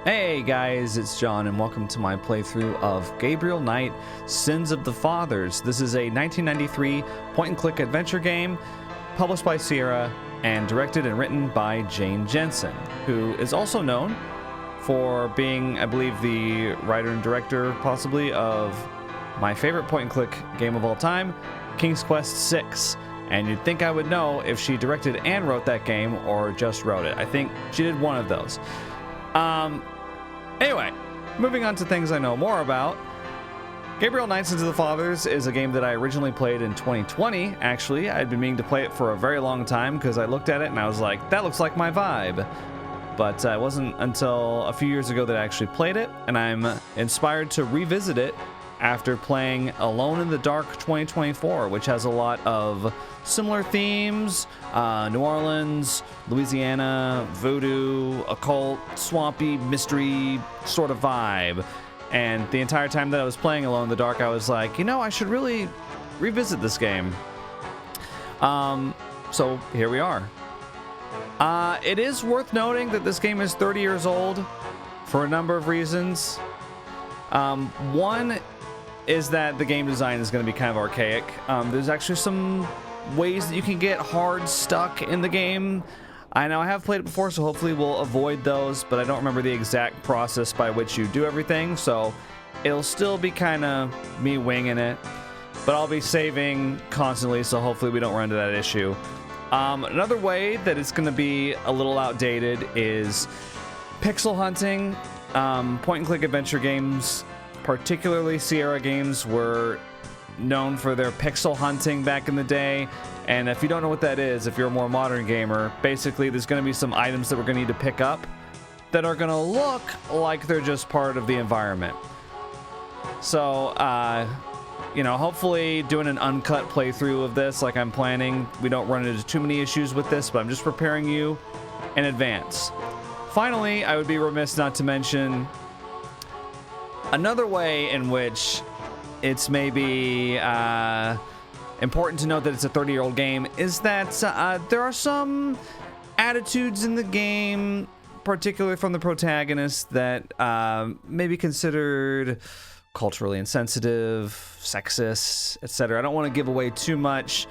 Hey guys, it's John and welcome to my playthrough of Gabriel Knight Sins of the Fathers. This is a 1993 point-and-click adventure game published by Sierra and directed and written by Jane Jensen, who is also known for being, I believe, the writer and director, possibly, of my favorite point-and-click game of all time, King's Quest VI. And you'd think I would know if she directed and wrote that game or just wrote it. I think she did one of those. Anyway, moving on to things I know more about. Gabriel Knight Sins of the Fathers is a game that I originally played in 2020, actually. I'd been meaning to play it for a very long time because I looked at it and I was like, that looks like my vibe. But it wasn't until a few years ago that I actually played it, and I'm inspired to revisit it after playing Alone in the Dark 2024, which has a lot of similar themes, New Orleans, Louisiana, voodoo, occult, swampy, mystery sort of vibe. And the entire time that I was playing Alone in the Dark, I was like, you know, I should really revisit this game. So here we are. It is worth noting that this game is 30 years old for a number of reasons. One is that the game design is going to be kind of archaic. There's actually some ways that you can get hard stuck in the game. I know I have played it before, so hopefully we'll avoid those, but I don't remember the exact process by which you do everything, so it'll still be kind of me winging it, but I'll be saving constantly, so hopefully we don't run into that issue. Another way that it's going to be a little outdated is pixel hunting. Point-and-click adventure games, particularly Sierra games, were known for their pixel hunting back in the day. And if you don't know what that is, if you're a more modern gamer, basically there's going to be some items that we're going to need to pick up that are going to look like they're just part of the environment. So, you know, hopefully doing an uncut playthrough of this like I'm planning, we don't run into too many issues with this, but I'm just preparing you in advance. Finally, I would be remiss not to mention another way in which it's maybe important to note that it's a 30-year-old game is that there are some attitudes in the game, particularly from the protagonist, that may be considered culturally insensitive, sexist, etc. I don't want to give away too much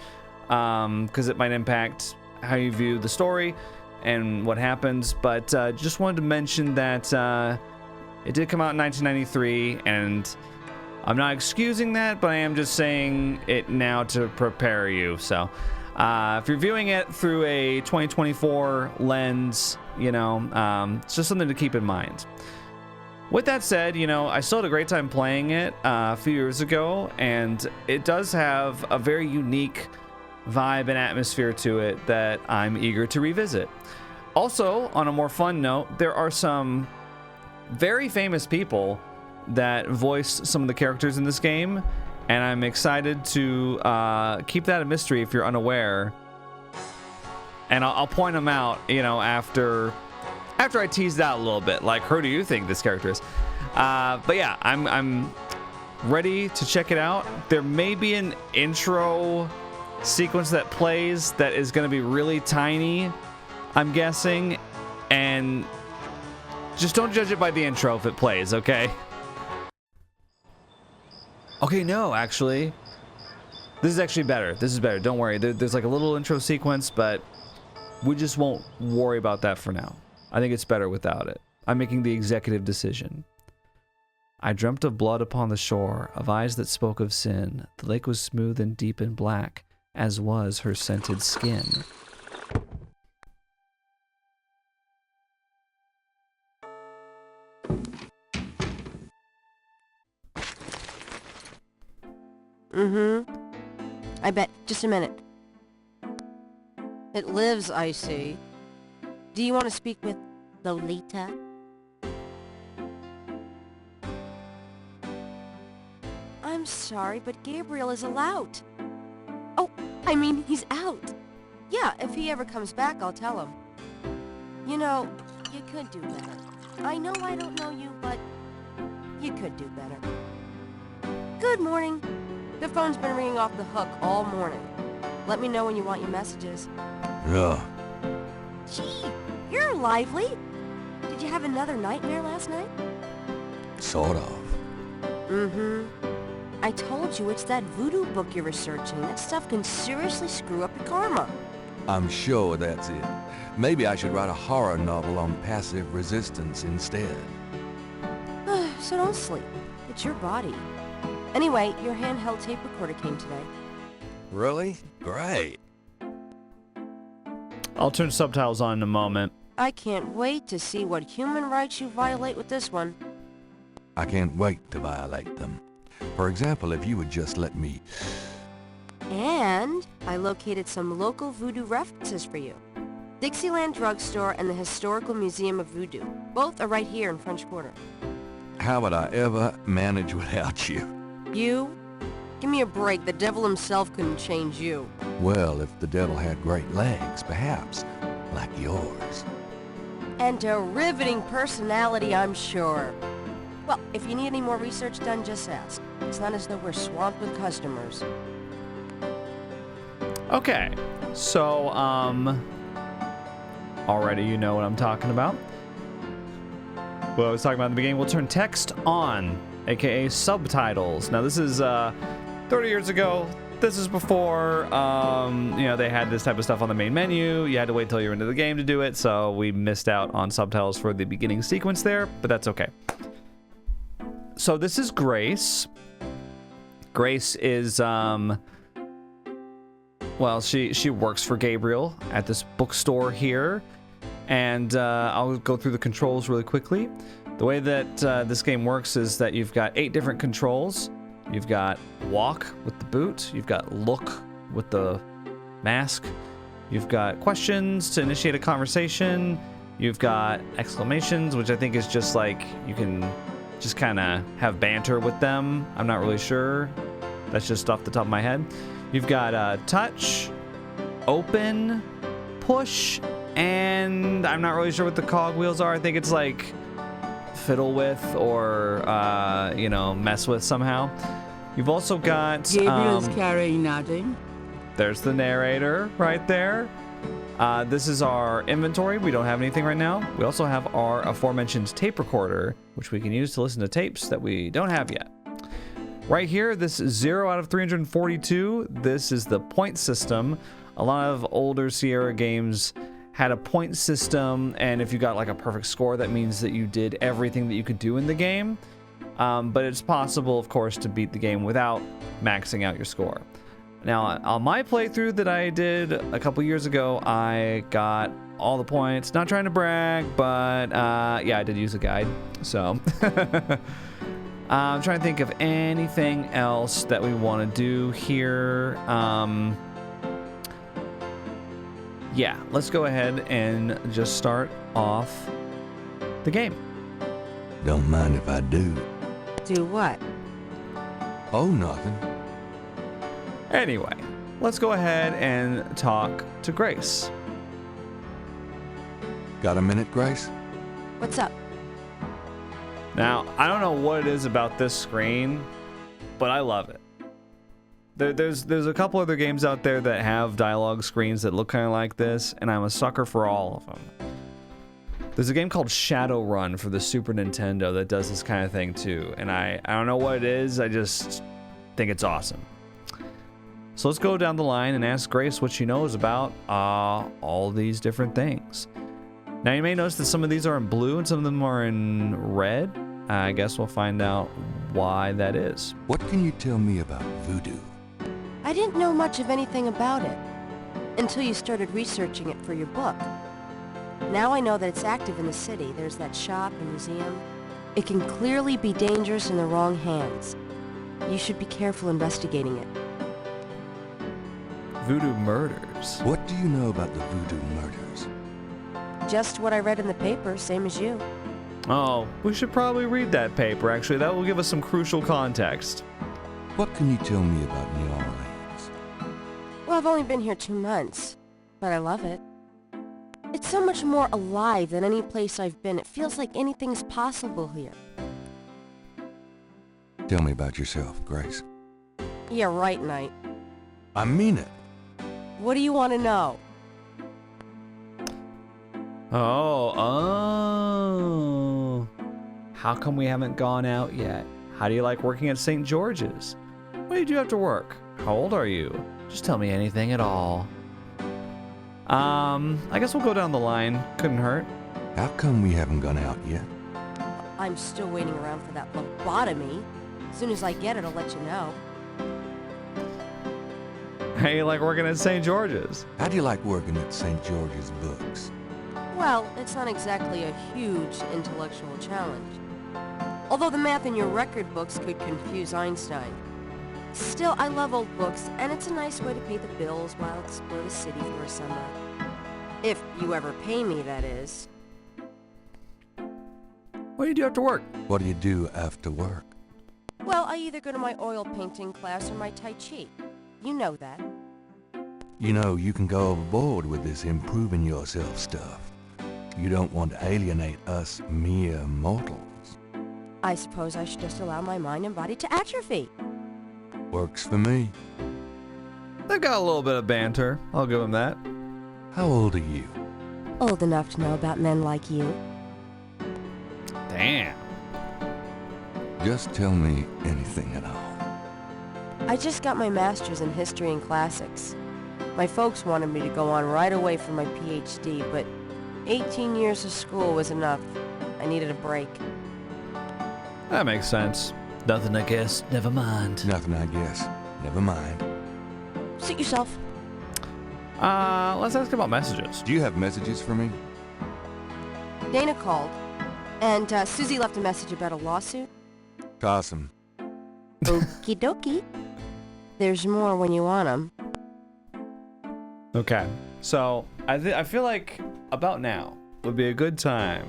because it might impact how you view the story and what happens, but just wanted to mention that it did come out in 1993, and I'm not excusing that, but I am just saying it now to prepare you. So if you're viewing it through a 2024 lens, you know, it's just something to keep in mind. With that said, you know, I still had a great time playing it a few years ago, and it does have a very unique vibe and atmosphere to it that I'm eager to revisit. Also, on a more fun note, there are some very famous people that voice some of the characters in this game, and I'm excited to keep that a mystery if you're unaware. And I'll point them out, you know, after I tease it out a little bit, like, who do you think this character is? But yeah, I'm ready to check it out. There may be an intro sequence that plays that is going to be really tiny, I'm guessing, and just don't judge it by the intro if it plays, okay? Okay, no, actually. This is actually better. This is better. Don't worry. There's like a little intro sequence, but we just won't worry about that for now. I think it's better without it. I'm making the executive decision. I dreamt of blood upon the shore, of eyes that spoke of sin. The lake was smooth and deep and black, as was her scented skin. I bet. Just a minute. It lives, I see. Do you want to speak with Lolita? I'm sorry, but Gabriel is out. Oh, I mean, he's out. Yeah, if he ever comes back, I'll tell him. You know, you could do better. I know I don't know you, but you could do better. Good morning. The phone's been ringing off the hook all morning. Let me know when you want your messages. Yeah. Gee, you're lively. Did Did you have another nightmare last night? Sort of. Mm-hmm. I told you it's that voodoo book you're researching. That stuff can seriously screw up your karma. I'm sure that's it. Maybe I should write a horror novel on passive resistance instead. So don't sleep. It's your body. Anyway, your handheld tape recorder came today. Really? Great. I'll turn subtitles on in a moment. I can't wait to see what human rights you violate with this one. I can't wait to violate them. For example, if you would just let me... And I located some local voodoo references for you. Dixie Land drugstore and the Historical Museum of Voodoo. Both are right here in French Quarter. How would I ever manage without you? You? Give me a break. The devil himself couldn't change you. Well, if the devil had great legs, perhaps, like yours. And a riveting personality, I'm sure. Well, if you need any more research done, just ask. It's not as though we're swamped with customers. Okay, so, already you know what I'm talking about. What I was talking about in the beginning, we'll turn text on, aka subtitles. Now, this is, 30 years ago. This is before, you know, they had this type of stuff on the main menu. You had to wait till you're into the game to do it, so we missed out on subtitles for the beginning sequence there, but that's okay. So this is Grace. Grace is, well, she works for Gabriel at this bookstore here, and I'll go through the controls really quickly. The way that this game works is that you've got 8 different controls. You've got walk with the boot, you've got look with the mask, you've got questions to initiate a conversation, you've got exclamations, which I think is just like you can just kind of have banter with them. I'm not really sure. That's just off the top of my head. You've got touch, open, push, and I'm not really sure what the cog wheels are. I think it's like fiddle with or, you know, mess with somehow. You've also got... Gabriel's carrying nothing. There's the narrator right there. This is our inventory. We don't have anything right now. We also have our aforementioned tape recorder, which we can use to listen to tapes that we don't have yet. Right here, this is 0 out of 342. This is the point system. A lot of older Sierra games had a point system, and if you got like a perfect score, that means that you did everything that you could do in the game. But it's possible, of course, to beat the game without maxing out your score. Now, on my playthrough that I did a couple years ago, I got all the points. Not trying to brag, but yeah, I did use a guide. So I'm trying to think of anything else that we want to do here. Yeah, let's go ahead and just start off the game. Don't mind if I do. Do what? Oh, nothing. Anyway, let's go ahead and talk to Grace. Got a minute, Grace? What's up? Now, I don't know what it is about this screen, but I love it. There's a couple other games out there that have dialogue screens that look kind of like this, and I'm a sucker for all of them. There's a game called Shadowrun for the Super Nintendo that does this kind of thing too, and I don't know what it is, I just think it's awesome. So let's go down the line and ask Grace what she knows about all these different things. Now you may notice that some of these are in blue and some of them are in red. I guess we'll find out why that is. What can you tell me about voodoo? I didn't know much of anything about it until you started researching it for your book. Now I know that it's active in the city. There's that shop and museum. It can clearly be dangerous in the wrong hands. You should be careful investigating it. Voodoo murders. What do you know about the voodoo murders? Just what I read in the paper, same as you. Oh, we should probably read that paper, actually. That will give us some crucial context. What can you tell me about New Orleans? Well, I've only been here 2 months, but I love it. It's so much more alive than any place I've been. It feels like anything's possible here. Tell me about yourself, Grace. Yeah, right, Knight. I mean it. What do you want to know? Oh. How come we haven't gone out yet? How do you like working at St. George's? What did you do after work? How old are you? Just tell me anything at all. I guess we'll go down the line. Couldn't hurt. How come we haven't gone out yet? I'm still waiting around for that lobotomy. As soon as I get it, I'll let you know. How you like working at St. George's? How do you like working at St. George's Books? Well, it's not exactly a huge intellectual challenge. Although the math in your record books could confuse Einstein. Still, I love old books, and it's a nice way to pay the bills while I explore the city for a summer. If you ever pay me, that is. What do you do after work? What do you do after work? Well, I either go to my oil painting class or my Tai Chi. You know that. You know, you can go overboard with this improving yourself stuff. You don't want to alienate us mere mortals. I suppose I should just allow my mind and body to atrophy. Works for me. They've got a little bit of banter. I'll give them that. How old are you? Old enough to know about men like you. Damn. Just tell me anything at all. I just got my master's in history and classics. My folks wanted me to go on right away for my PhD, but 18 years of school was enough. I needed a break. That makes sense. Nothing, I guess. Never mind. Nothing, I guess. Never mind. Suit yourself. Let's ask about messages. Do you have messages for me? Dana called, and Susie left a message about a lawsuit. Toss 'em. Okie dokie. There's more when you want 'em. Okay. So, I feel like about now would be a good time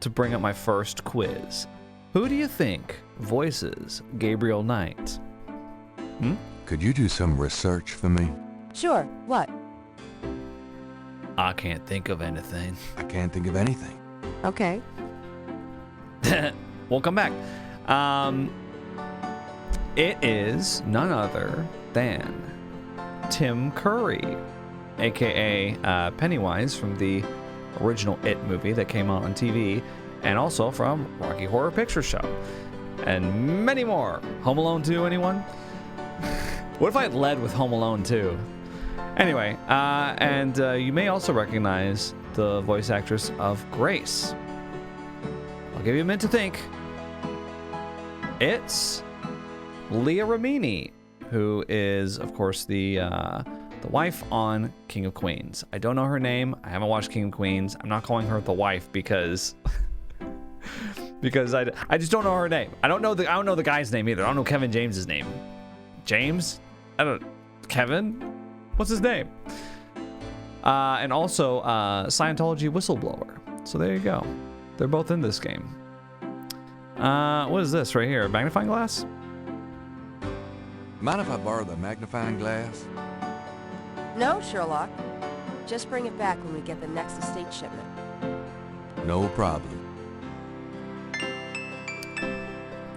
to bring up my first quiz. Who do you think voices Gabriel Knight? Could you do some research for me? Sure, what? I can't think of anything. I can't think of anything. Okay. We'll come back. It is none other than Tim Curry, aka Pennywise from the original It movie that came out on TV, and also from Rocky Horror Picture Show, and many more. Home Alone 2, anyone? What if I had led with Home Alone 2? Anyway, and you may also recognize the voice actress of Grace. I'll give you a minute to think. It's Leah Remini, who is, of course, the wife on King of Queens. I don't know her name. I haven't watched King of Queens. I'm not calling her the wife because I just don't know her name. I don't know the guy's name either. I don't know Kevin James's name. James? Kevin? What's his name? And also Scientology whistleblower. So there you go. They're both in this game. What is this right here? Magnifying glass? Mind if I borrow the magnifying glass? No, Sherlock. Just bring it back when we get the next estate shipment. No problem.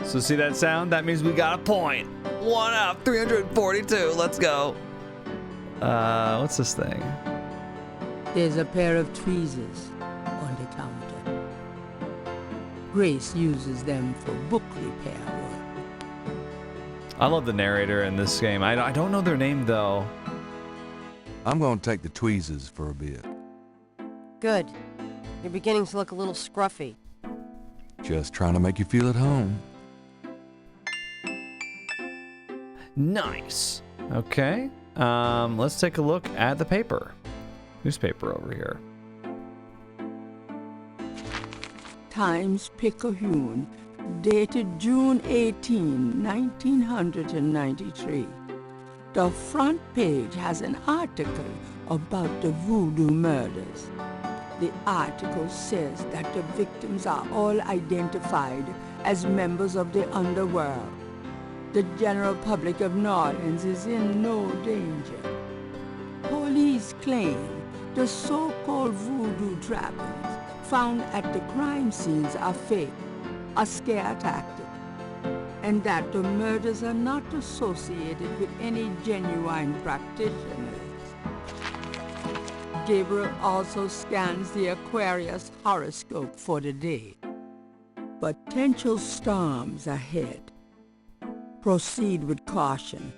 So see that sound? That means we got a point. 1 out of 342. Let's go. What's this thing? There's a pair of tweezers on the counter. Grace uses them for book repair work. I love the narrator in this game. I don't know their name though. I'm gonna take the tweezers for a bit. Good. You're beginning to look a little scruffy. Just trying to make you feel at home. Nice. Okay. Let's take a look at the paper. Newspaper over here. Times-Picayune, dated June 18, 1993. The front page has an article about the Voodoo murders. The article says that the victims are all identified as members of the underworld. The general public of New Orleans is in no danger. Police claim the so-called voodoo trappings found at the crime scenes are fake, a scare tactic, and that the murders are not associated with any genuine practitioners. Gabriel also scans the Aquarius horoscope for the day. Potential storms ahead. Proceed with caution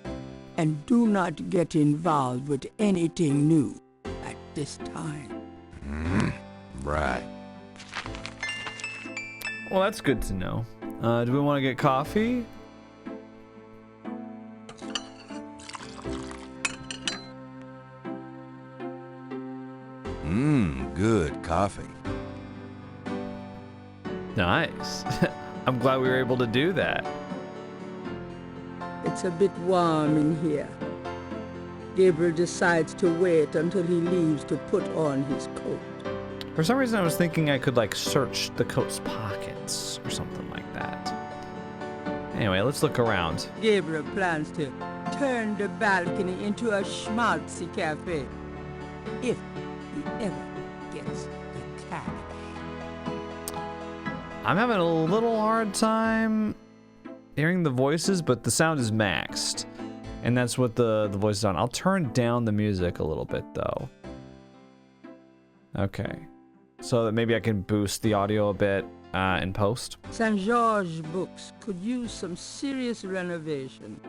and do not get involved with anything new at this time. Right. Well, that's good to know. Do we want to get coffee? Good coffee. Nice. I'm glad we were able to do that. It's a bit warm in here. Gabriel decides to wait until he leaves to put on his coat. For some reason, I was thinking I could, like, search the coat's pockets or something like that. Anyway, let's look around. Gabriel plans to turn the balcony into a schmaltzy cafe. If he ever gets the cash. I'm having a little hard time hearing the voices, but the sound is maxed. And that's what the voice is on. I'll turn down the music a little bit, though. Okay. So that maybe I can boost the audio a bit in post. St. George Books could use some serious renovation,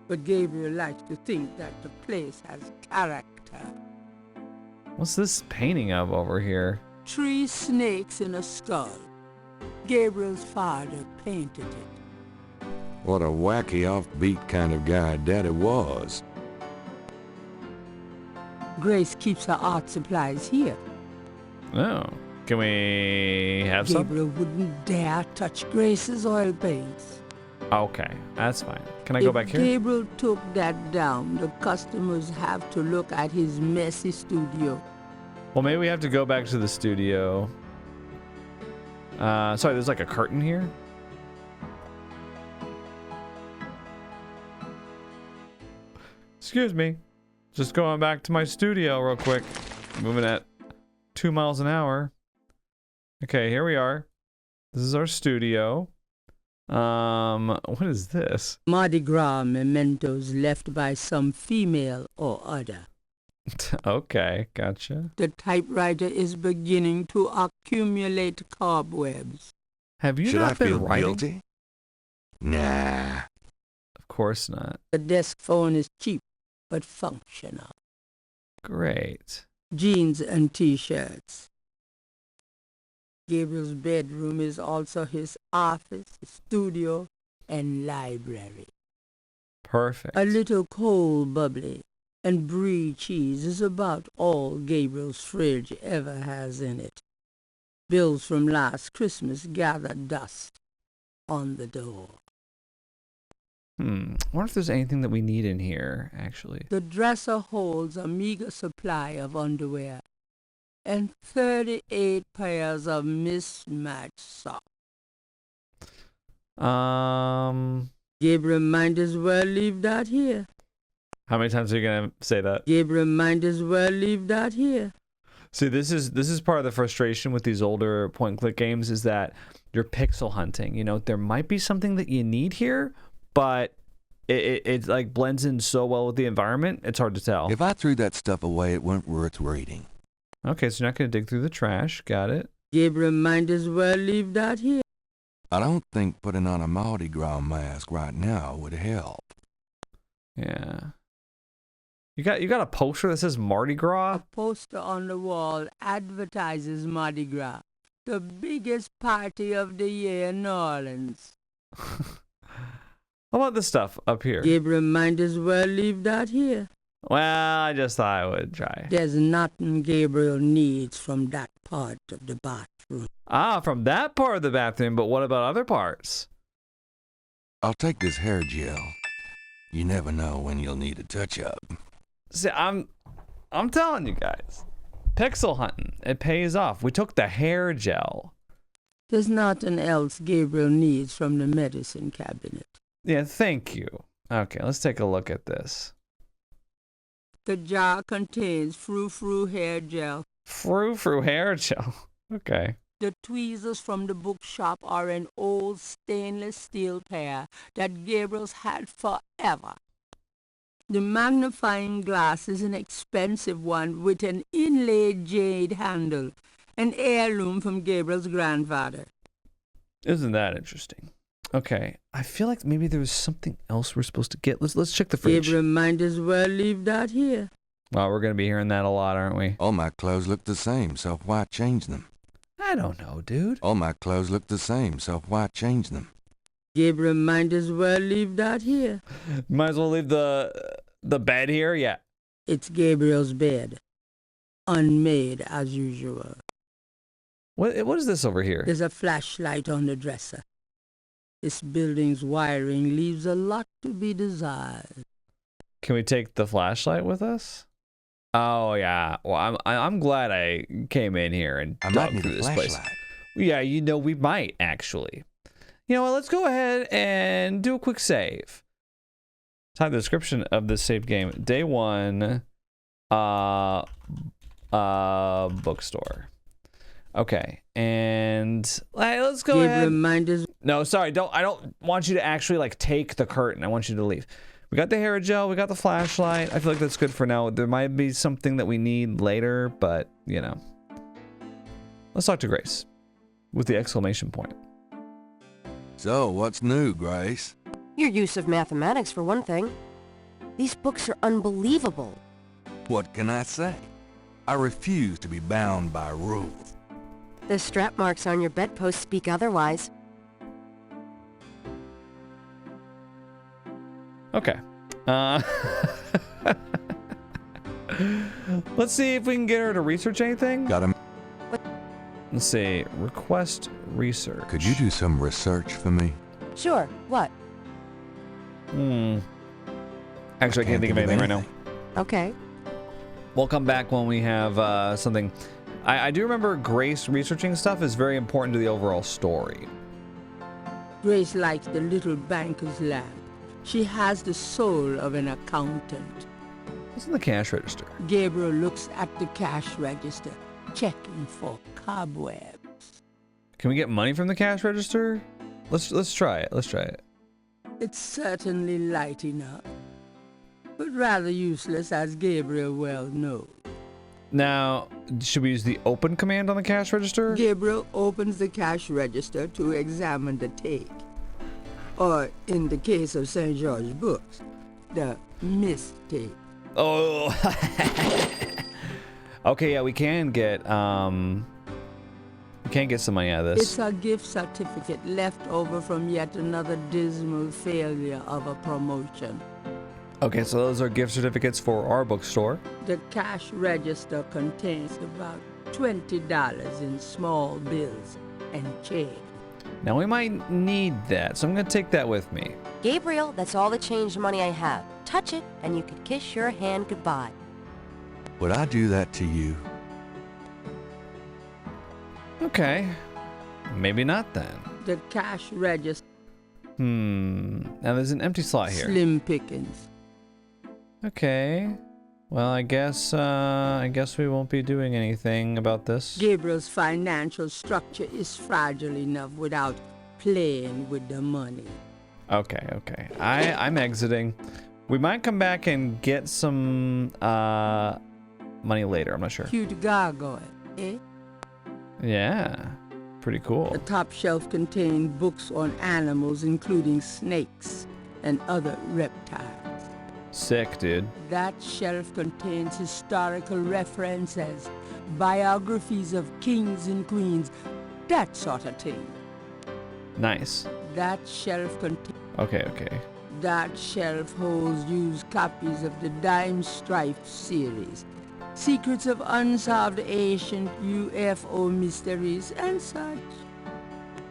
but Gabriel likes to think that the place has character. What's this painting of over here? 3 snakes in a skull. Gabriel's father painted it. What a wacky offbeat kind of guy Daddy was. Grace keeps her art supplies here. Oh. Can we have some? Gabriel wouldn't dare touch Grace's oil paints. Okay, that's fine. Can I go back If here? Gabriel took that down, the customers have to look at his messy studio. Well, maybe we have to go back to the studio. Sorry, there's like a curtain here. Excuse me. Just going back to my studio real quick. Moving at 2 miles an hour. Okay, here we are. This is our studio. What is this? Mardi Gras mementos left by some female or other. Okay, gotcha. The typewriter is beginning to accumulate cobwebs. Have you Should I not been feel writing? guilty? Nah. Of course not. The desk phone is cheap but functional. Great. Jeans and t-shirts. Gabriel's bedroom is also his office, studio, and library. Perfect. A little cold bubbly and brie cheese is about all Gabriel's fridge ever has in it. Bills from last Christmas gather dust on the door. I wonder if there's anything that we need in here, actually. The dresser holds a meager supply of underwear and 38 pairs of mismatched socks. Gabriel might as well leave that here. How many times are you gonna say that? Gabriel might as well leave that here. See, this is part of the frustration with these older point-and-click games is that you're pixel hunting. You know, there might be something that you need here, but it like blends in so well with the environment, it's hard to tell. If I threw that stuff away, it weren't worth reading. Okay, so you're not gonna dig through the trash. Got it. Gabriel might as well leave that here. I don't think putting on a Mardi Gras mask right now would help. Yeah. You got a poster that says Mardi A Gras? poster on the wall advertises Mardi Gras, the biggest party of the year in New Orleans. How about this stuff up here? Gabriel might as well leave that here. Well, I just thought I would try. There's nothing Gabriel needs from that part of the bathroom. Ah, from that part of the bathroom, but what about other parts? I'll take this hair gel. You never know when you'll need a touch-up. See, I'm telling you guys, pixel hunting, it pays off. We took the hair gel. There's nothing else Gabriel needs from the medicine cabinet. Yeah, thank you. Okay, let's take a look at this. The jar contains frou-frou hair gel. Frou-frou hair gel. Okay. The tweezers from the bookshop are an old stainless steel pair that Gabriel's had forever. The magnifying glass is an expensive one with an inlaid jade handle, an heirloom from Gabriel's grandfather. Isn't that interesting? Okay, I feel like maybe there was something else we're supposed to get. Let's check the fridge. Gabriel might as well leave that here. Well, we're gonna be hearing that a lot, aren't we? All my clothes look the same, so why change them? I don't know, dude. All my clothes look the same, so why change them? Gabriel might as well leave that here. Might as well leave the bed here. Yeah. It's Gabriel's bed. Unmade as usual. What is this over here? There's a flashlight on the dresser. This building's wiring leaves a lot to be desired. Can we take the flashlight with us? Oh yeah. Well, I'm glad I came in here and I might dug need through a this place. flashlight. Yeah, you know we might actually. You know what? Let's go ahead and do a quick save. Type the description of this saved game. Day 1, bookstore. Okay, and let's go ahead. No, sorry, I don't want you to actually like take the curtain. I want you to leave. We got the hair gel, we got the flashlight. I feel like that's good for now. There might be something that we need later, but you know. Let's talk to Grace with the exclamation point. So, what's new, Grace? Your use of mathematics, for one thing. These books are unbelievable. What can I say? I refuse to be bound by rules. The strap marks on your bedpost speak otherwise. Okay. Let's see if we can get her to research anything. Got him. Let's see. Request research. Could you do some research for me? Sure, what? Actually, I can't think of anything right now. Okay. We'll come back when we have something. I do remember Grace researching stuff is very important to the overall story. Grace likes the little banker's lamp. She has the soul of an accountant. What's in the cash register? Gabriel looks at the cash register, checking for cobwebs. Can we get money from the cash register? Let's try it. Let's try it. It's certainly light enough, but rather useless, as Gabriel well knows. Now, should we use the open command on the cash register? Gabriel opens the cash register to examine the take. Or, in the case of St. George Books, the mistake. Oh. Okay, yeah, we can get some money out of this. It's a gift certificate left over from yet another dismal failure of a promotion. Okay, so those are gift certificates for our bookstore. The cash register contains about $20 in small bills and change. Now we might need that, so I'm gonna take that with me. Gabriel, that's all the change money I have. Touch it, and you can kiss your hand goodbye. Would I do that to you? Okay, maybe not then. The cash register. Now there's an empty slot here. Slim pickings. Okay. Well, I guess we won't be doing anything about this. Gabriel's financial structure is fragile enough without playing with the money. Okay. I'm exiting. We might come back and get some money later. I'm not sure. Cute gargoyle, eh? Yeah. Pretty cool. The top shelf contains books on animals, including snakes and other reptiles. Sick, dude. That shelf contains historical references, biographies of kings and queens, that sort of thing. Nice. That shelf contains... Okay. That shelf holds used copies of the Dime Strife series, secrets of unsolved ancient UFO mysteries and such.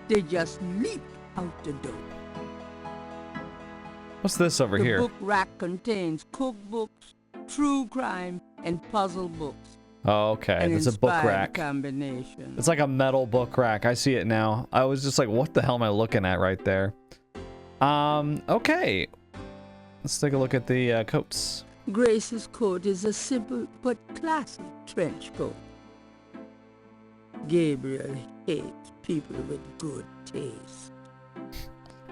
They just leap out the door. What's this over here? The book rack contains cookbooks, true crime, and puzzle books. Oh, okay. There's a book rack. Combination. It's like a metal book rack. I see it now. I was just like, what the hell am I looking at right there? Okay. Let's take a look at the coats. Grace's coat is a simple but classic trench coat. Gabriel hates people with good taste.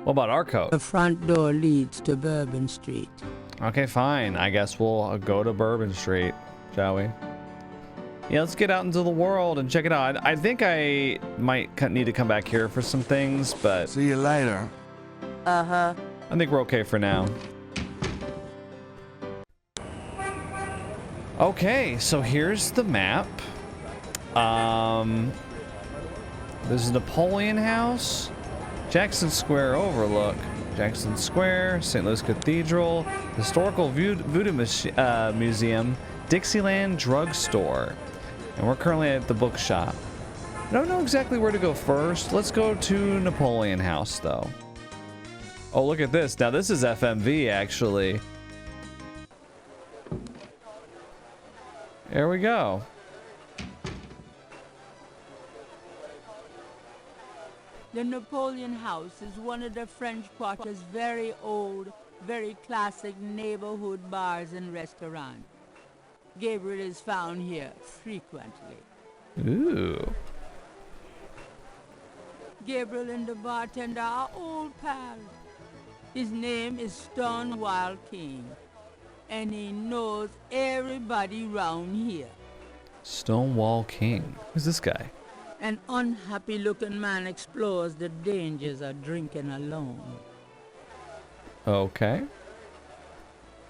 What about our coat? The front door leads to Bourbon Street. Okay, fine. I guess we'll go to Bourbon Street, shall we? Yeah, let's get out into the world and check it out. I think I might need to come back here for some things, but See you later. Uh-huh. I think we're okay for now. Okay, so here's the map. This is Napoleon House, Jackson Square Overlook, Jackson Square, St. Louis Cathedral, Historical Voodoo Museum, Dixie Land drugstore. And we're currently at the bookshop. I don't know exactly where to go first. Let's go to Napoleon House, though. Oh, look at this. Now, this is FMV, actually. There we go. The Napoleon House is one of the French Quarter's very old, very classic neighborhood bars and restaurants. Gabriel is found here frequently. Ooh. Gabriel and the bartender are old pals. His name is Stonewall King, and he knows everybody round here. Stonewall King. Who's this guy? An unhappy-looking man explores the dangers of drinking alone. Okay.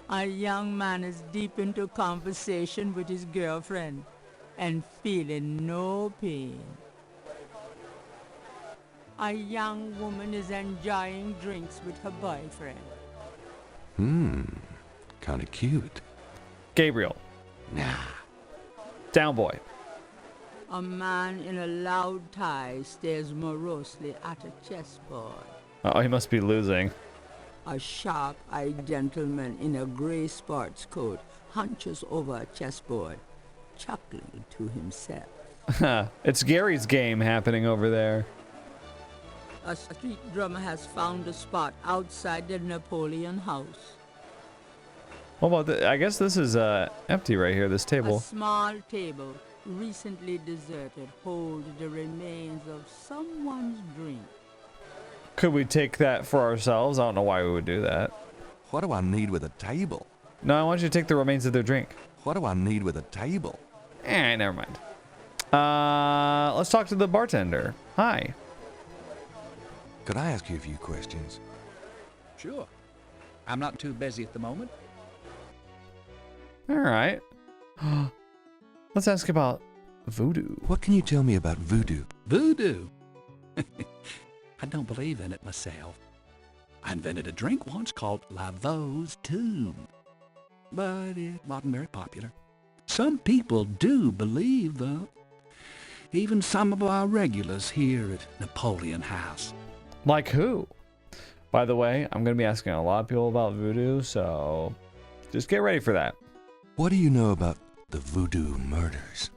A young man is deep into conversation with his girlfriend and feeling no pain. A young woman is enjoying drinks with her boyfriend. Kinda cute. Gabriel. Nah. Down boy. A man in a loud tie stares morosely at a chessboard. Oh, he must be losing. A sharp-eyed gentleman in a gray sports coat hunches over a chessboard, chuckling to himself. It's Gary's game happening over there. A street drummer has found a spot outside the Napoleon House. What about the, I guess this is empty right here, this A table. small table, recently deserted, holds the remains of someone's drink. Could we take that for ourselves? I don't know why we would do that. What do I need with a table? No, I want you to take the remains of their drink. What do I need with a table? Never mind. Let's talk to the bartender. Hi. Could I ask you a few questions? Sure. I'm not too busy at the moment. All right. Let's ask about voodoo. What can you tell me about voodoo? Voodoo? I don't believe in it myself. I invented a drink once called Laveau's Tomb, but it wasn't very popular. Some people do believe, though. Even some of our regulars here at Napoleon House. Like who? By the way, I'm going to be asking a lot of people about voodoo, so just get ready for that. What do you know about the voodoo murders?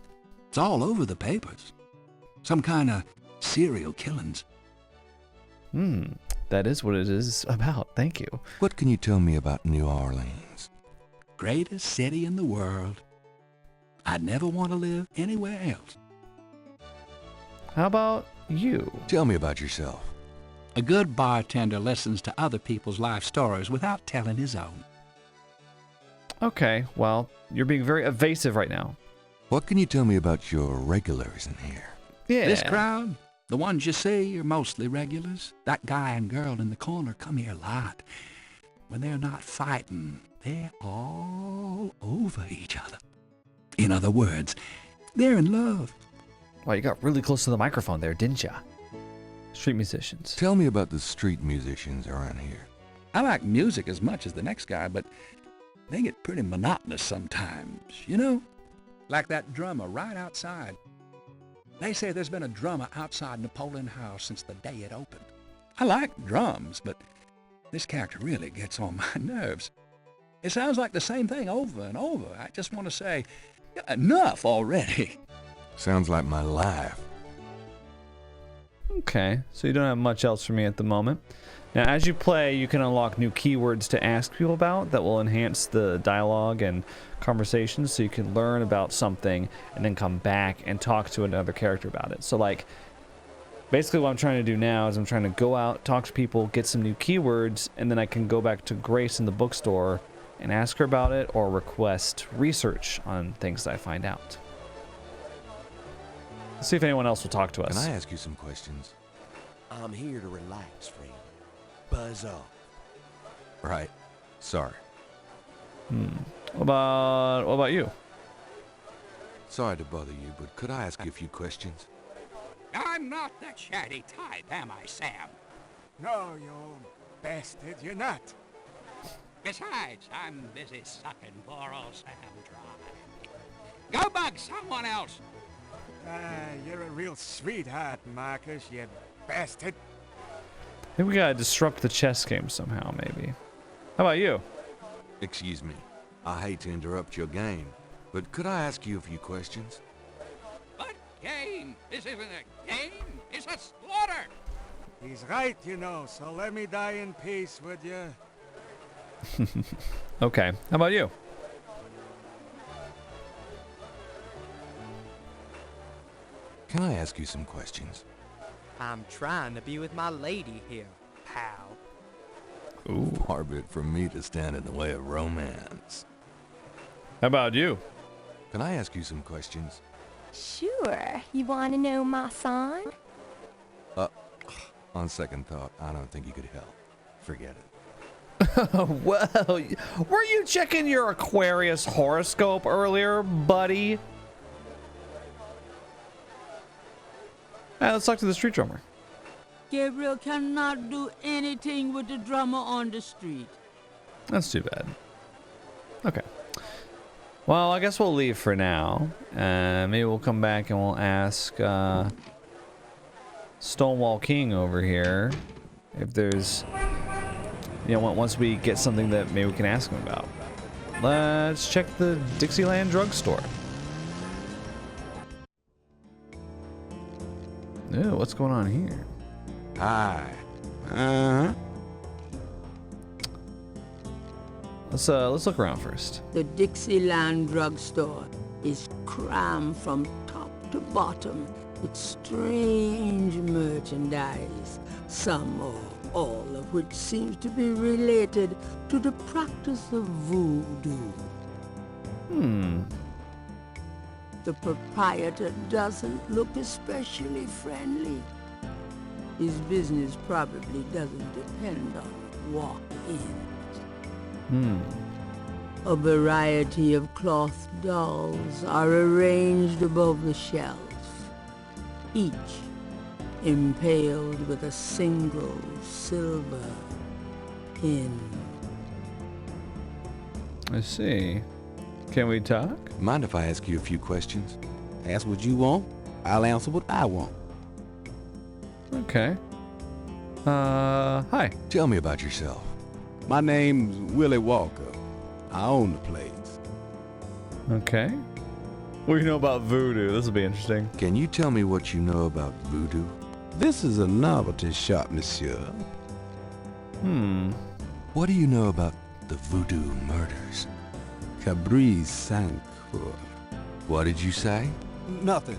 It's all over the papers. Some kind of serial killings. That is what it is about. Thank you. What can you tell me about New Orleans? Greatest city in the world. I'd never want to live anywhere else. How about you? Tell me about yourself. A good bartender listens to other people's life stories without telling his own. Okay, well, you're being very evasive right now. What can you tell me about your regulars in here? Yeah. This crowd, the ones you see, are mostly regulars. That guy and girl in the corner come here a lot. When they're not fighting, they're all over each other. In other words, they're in love. Well, you got really close to the microphone there, didn't ya? Street musicians. Tell me about the street musicians around here. I like music as much as the next guy, but they get pretty monotonous sometimes, you know? Like that drummer right outside. They say there's been a drummer outside Napoleon House since the day it opened. I like drums, but this character really gets on my nerves. It sounds like the same thing over and over. I just want to say, enough already. Sounds like my life. Okay, so you don't have much else for me at the moment. Now, as you play, you can unlock new keywords to ask people about that will enhance the dialogue and conversations, so you can learn about something and then come back and talk to another character about it. So, like, basically what I'm trying to do now is I'm trying to go out, talk to people, get some new keywords, and then I can go back to Grace in the bookstore and ask her about it or request research on things that I find out. Let's see if anyone else will talk to us. Can I ask you some questions? I'm here to relax, friend. Buzz off. Right. Sorry. What about you? Sorry to bother you, but could I ask you a few questions? I'm not the chatty type, am I, Sam? No, you old bastard, you're not. Besides, I'm busy sucking poor old Sam dry. Go bug someone else. You're a real sweetheart, Marcus, you bastard. I think we gotta disrupt the chess game somehow, maybe. How about you? Excuse me. I hate to interrupt your game, but could I ask you a few questions? What game? This isn't a game. It's a slaughter. He's right, you know, so let me die in peace, would you? Okay. How about you? Can I ask you some questions? I'm trying to be with my lady here, pal. Ooh. Far be it from me to stand in the way of romance. How about you? Can I ask you some questions? Sure. You want to know my sign? On second thought, I don't think you could help. Forget it. Well, were you checking your Aquarius horoscope earlier, buddy? Let's talk to the street drummer. Gabriel cannot do anything with the drummer on the street. That's too bad. Okay. Well, I guess we'll leave for now. Maybe we'll come back and we'll ask Stonewall King over here if there's, you know, once we get something that maybe we can ask him about. Let's check the Dixie Land drugstore. Ew, what's going on here? Hi. Let's look around first. The Dixie Land drugstore is crammed from top to bottom with strange merchandise, some or all of which seems to be related to the practice of voodoo. The proprietor doesn't look especially friendly. His business probably doesn't depend on walk-ins. A variety of cloth dolls are arranged above the shelf, each impaled with a single silver pin. I see. Can we talk? Mind if I ask you a few questions? Ask what you want. I'll answer what I want. Okay. Hi. Tell me about yourself. My name's Willie Walker. I own the place. Okay. What do you know about voodoo? This will be interesting. Can you tell me what you know about voodoo? This is a novelty shop, monsieur. What do you know about the voodoo murders? Cabri's What did you say? Nothing.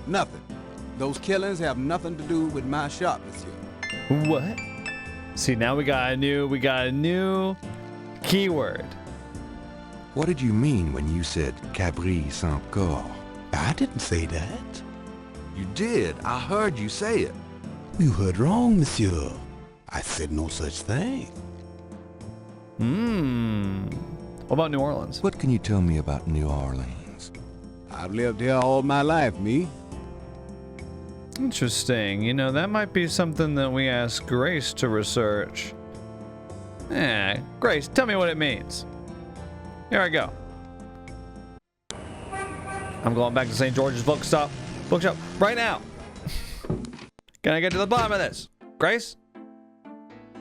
Those killings have nothing to do with my shop, monsieur. What? See, now we got a new keyword. What did you mean when you said Cabri sans corps? I didn't say that. You did. I heard you say it. You heard wrong, monsieur. I said no such thing. What about New Orleans? What can you tell me about New Orleans? I've lived here all my life, me. Interesting. You know, that might be something that we ask Grace to research. Grace, tell me what it means. Here I go. I'm going back to St. George's bookshop right now. Can I get to the bottom of this? Grace?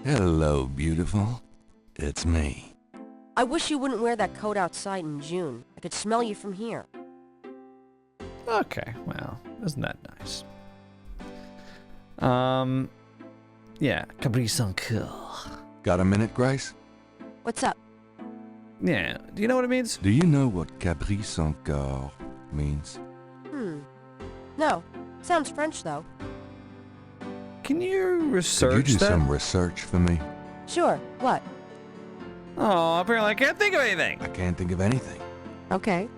Hello, beautiful. It's me. I wish you wouldn't wear that coat outside in June. I could smell you from here. Okay, well, isn't that nice? Yeah, Cabri sans corps. Got a minute, Grace? What's up? Yeah, do you know what it means? Do you know what Cabri sans corps means? No. Sounds French, though. Can you research Could you do that? some research for me? Sure. What? Oh, apparently I can't think of anything. I can't think of anything. Okay.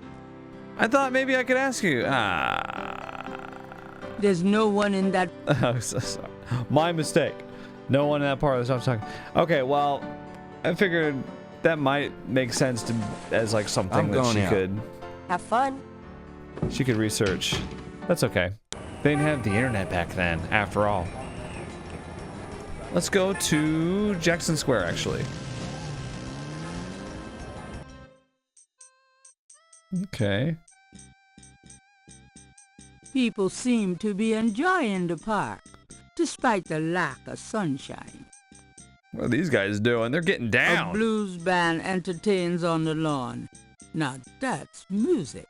I thought maybe I could ask you. There's no one in that... Oh, so sorry. My mistake. No one in that part of the stuff talking. Okay, well, I figured that might make sense to as like something that she could. Have fun. She could research. That's okay. They didn't have the internet back then, after all. Let's go to Jackson Square, actually. Okay. People seem to be enjoying the park, despite the lack of sunshine. What are these guys doing? They're getting down. A blues band entertains on the lawn. Now that's music.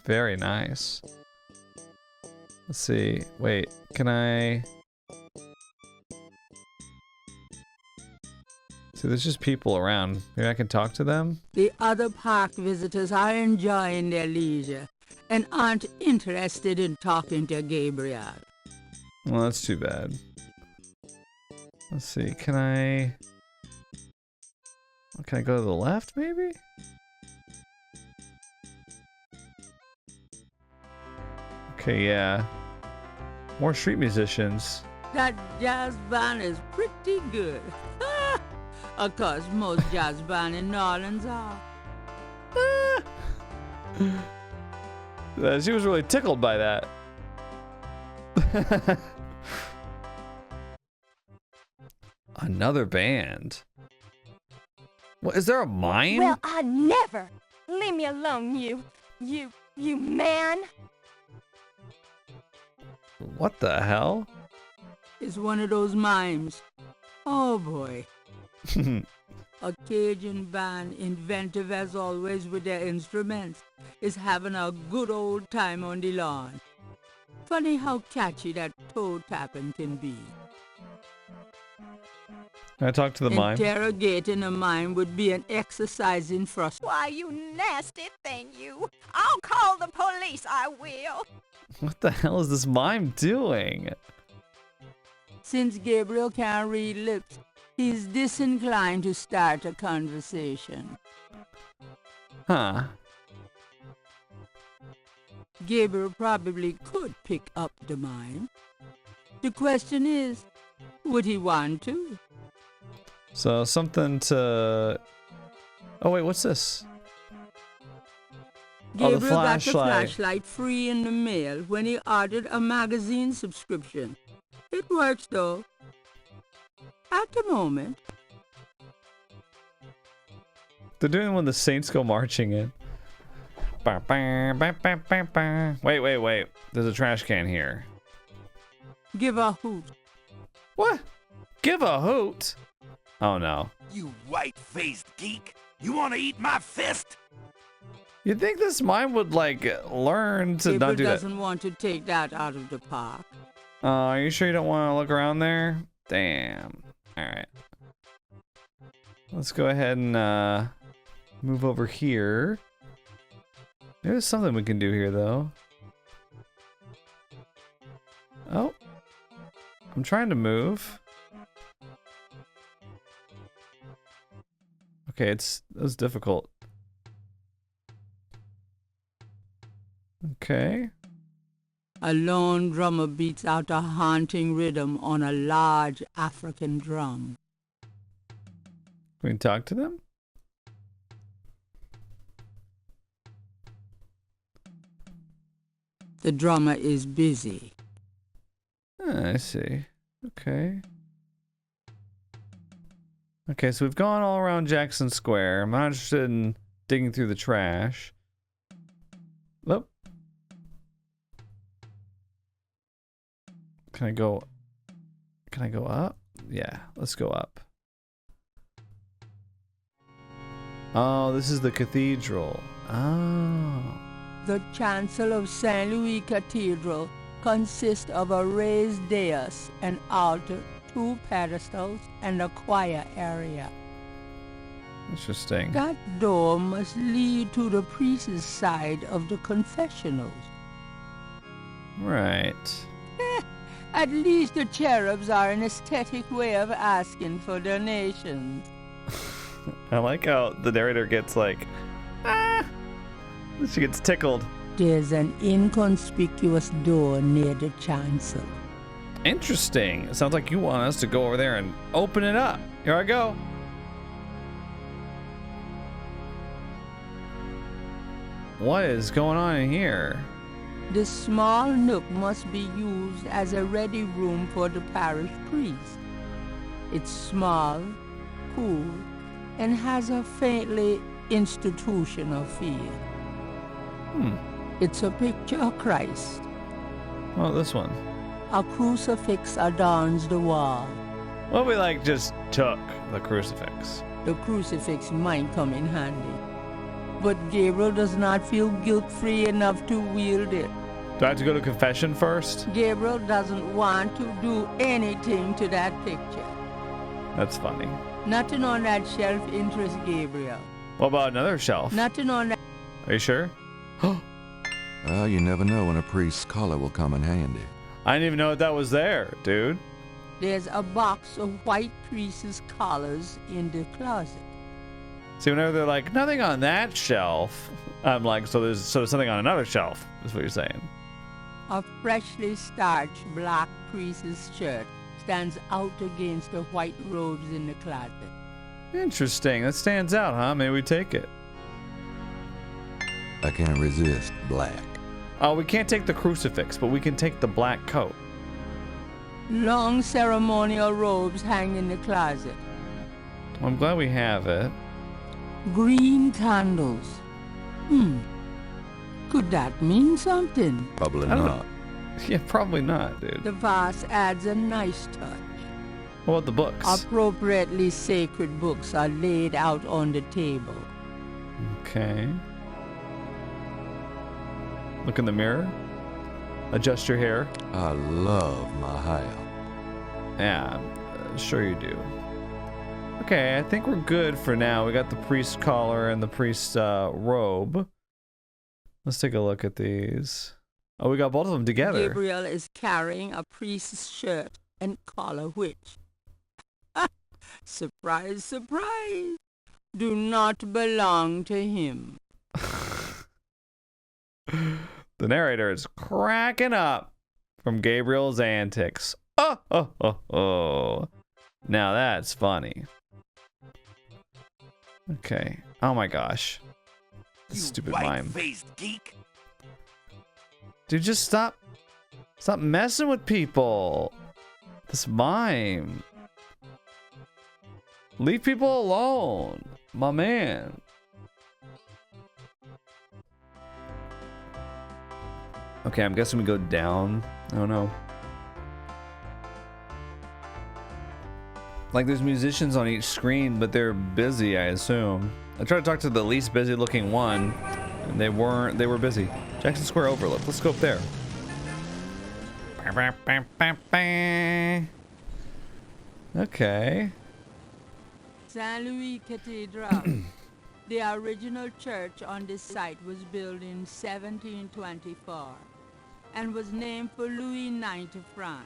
Very nice. Let's see. Wait, can I... See, there's just people around. Maybe I can talk to them? The other park visitors are enjoying their leisure and aren't interested in talking to Gabriel. Well, that's too bad. Let's see. Can I go to the left, maybe? Okay, yeah. More street musicians. That jazz band is pretty good. Of course, most jazz bands in New Orleans are. She was really tickled by that. Another band. What, is there a mine? Well, I never. Leave me alone, you man. What the hell? It's one of those mimes. Oh boy. A Cajun band, inventive as always with their instruments, is having a good old time on the lawn. Funny how catchy that toe tapping can be. Can I talk to the mime? Interrogating a mime would be an exercise in frustration. Why, you nasty thing, you. I'll call the police, I will. What the hell is this mime doing? Since Gabriel can't read lips, he's disinclined to start a conversation. Huh. Gabriel probably could pick up the mime. The question is, would he want to? So something to... Oh wait, what's this? Gabriel the got the flashlight. flashlight free in the mail when he ordered a magazine subscription. It works though. At the moment. They're doing when the Saints go marching in. Wait. There's a trash can here. Give a hoot. What? Give a hoot? Oh no. You white-faced geek! You want to eat my fist? You'd think this mime would, like, learn to Gabriel not do that. doesn't want to take that out of the park. Are you sure you don't want to look around there? Damn. Alright. Let's go ahead and move over here. There's something we can do here, though. Oh. I'm trying to move. Okay, that was difficult. Okay. A lone drummer beats out a haunting rhythm on a large African drum. We can talk to them? The drummer is busy. I see. Okay. Okay, so we've gone all around Jackson Square. I'm not interested in digging through the trash. Oh. Can I go up? Yeah, let's go up. Oh, this is the cathedral. Oh. The chancel of St. Louis Cathedral consists of a raised dais, an altar, 2 pedestals, and a choir area. Interesting. That door must lead to the priest's side of the confessionals. Right. At least the cherubs are an aesthetic way of asking for donations. I like how the narrator gets like, ah! She gets tickled. There's an inconspicuous door near the chancel. Interesting. It sounds like you want us to go over there and open it up. Here I go. What is going on in here? The small nook must be used as a ready room for the parish priest. It's small, cool, and has a faintly institutional feel. It's a picture of Christ. Oh, this one. A crucifix adorns the wall. Well, we like just took the crucifix. The crucifix might come in handy. But Gabriel does not feel guilt-free enough to wield it. Do I have to go to confession first? Gabriel doesn't want to do anything to that picture. That's funny. Nothing on that shelf interests Gabriel. What about another shelf? Nothing on that... Are you sure? Well, you never know when a priest's collar will come in handy. I didn't even know that was there, dude. There's a box of white priest's collars in the closet. See, whenever they're like, nothing on that shelf, I'm like, so there's something on another shelf, is what you're saying. A freshly starched black priest's shirt stands out against the white robes in the closet. Interesting. That stands out, huh? Maybe we take it. I can't resist black. Oh, we can't take the crucifix, but we can take the black coat. Long ceremonial robes hang in the closet. Well, I'm glad we have it. Green candles. Could that mean something? Probably I don't not. know. Yeah, probably not, dude. The vase adds a nice touch. What about the books? Appropriately sacred books are laid out on the table. Okay. Look in the mirror. Adjust your hair. I love my hair. Yeah, sure you do. Okay, I think we're good for now. We got the priest's collar and the priest's robe. Let's take a look at these. Oh, we got both of them together. Gabriel is carrying a priest's shirt and collar which, surprise, surprise, do not belong to him. The narrator is cracking up from Gabriel's antics. Oh. Now that's funny. Okay. Oh my gosh. This stupid mime. White-faced geek. Dude, just stop messing with people. This mime. Leave people alone. My man. Okay, I'm guessing we go down. Oh no. Like there's musicians on each screen, but they're busy, I assume. I tried to talk to the least busy looking one, and they were busy. Jackson Square overlook. Let's go up there. Okay. Saint Louis Cathedral. The original church on this site was built in 1724 and was named for Louis IX of France.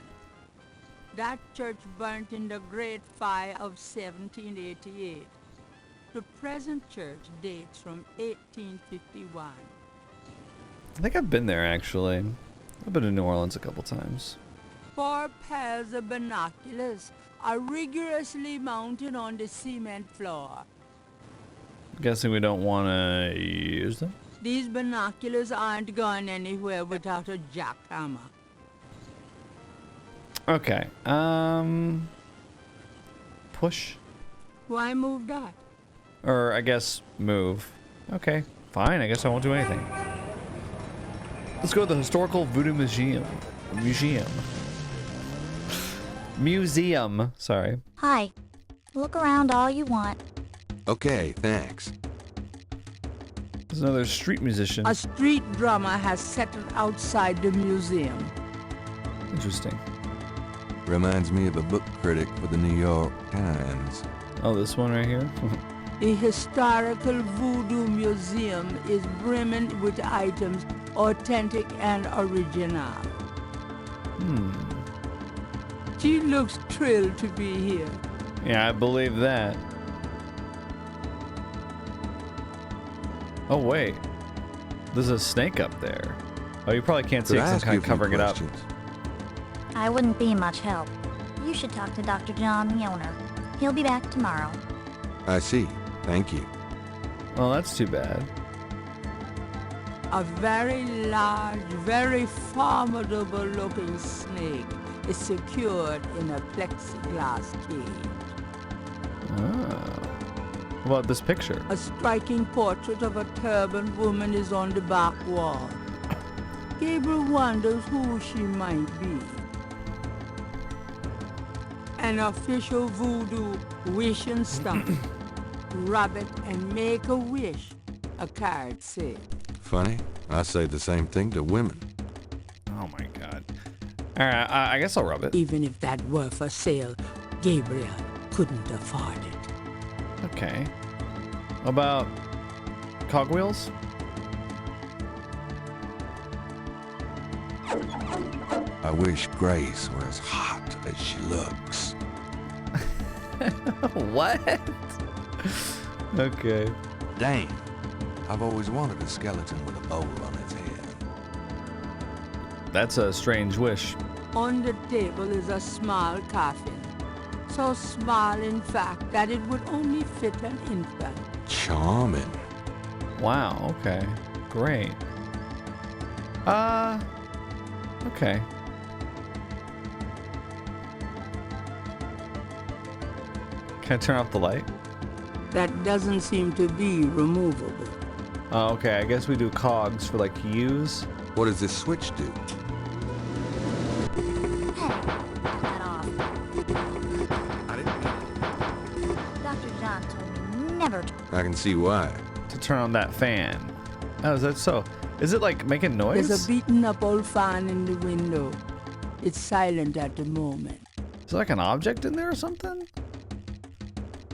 That church burnt in the Great Fire of 1788. The present church dates from 1851. I think I've been there, actually. I've been to New Orleans a couple times. 4 pairs of binoculars are rigorously mounted on the cement floor. Guessing we don't want to use them? These binoculars aren't going anywhere without a jackhammer. Okay. Push. Why move that? Or I guess move. Okay, fine. I guess I won't do anything. Let's go to the Historical Voodoo Museum. Museum. Sorry. Hi. Look around all you want. Okay, thanks. There's another street musician. A street drummer has settled outside the museum. Interesting. Reminds me of a book critic for the New York Times. Oh, this one right here? The Historical Voodoo Museum is brimming with items authentic and original. She looks thrilled to be here. Yeah, I believe that. Oh, wait. There's a snake up there. Oh, you probably can't see Could it I 'cause I'm ask kind you of a few covering it up. questions? I wouldn't be much help. You should talk to Dr. John, the owner. He'll be back tomorrow. I see. Thank you. Well, that's too bad. A very large, very formidable-looking snake is secured in a plexiglass cage. Oh. What about this picture? A striking portrait of a turbaned woman is on the back wall. Gabriel wonders who she might be. An official voodoo wish and stump. Rub it and make a wish, a card said. Funny, I say the same thing to women. Oh my god. Alright, I guess I'll rub it. Even if that were for sale, Gabriel couldn't afford it. Okay. What about cogwheels? I wish Grace were as hot as she looks. What? Okay. Dang, I've always wanted a skeleton with a bowl on its head. That's a strange wish. On the table is a small coffin. So small, in fact, that it would only fit an infant. Charming. Wow, okay. Great. Okay. Can I turn off the light? That doesn't seem to be removable. Oh, okay. I guess we do cogs for like use. What does this switch do? That off. I didn't mean Dr. John told me never to. I can see why. To turn on that fan. Oh, is that so? Is it like making noise? There's a beaten up old fan in the window. It's silent at the moment. Is there like an object in there or something?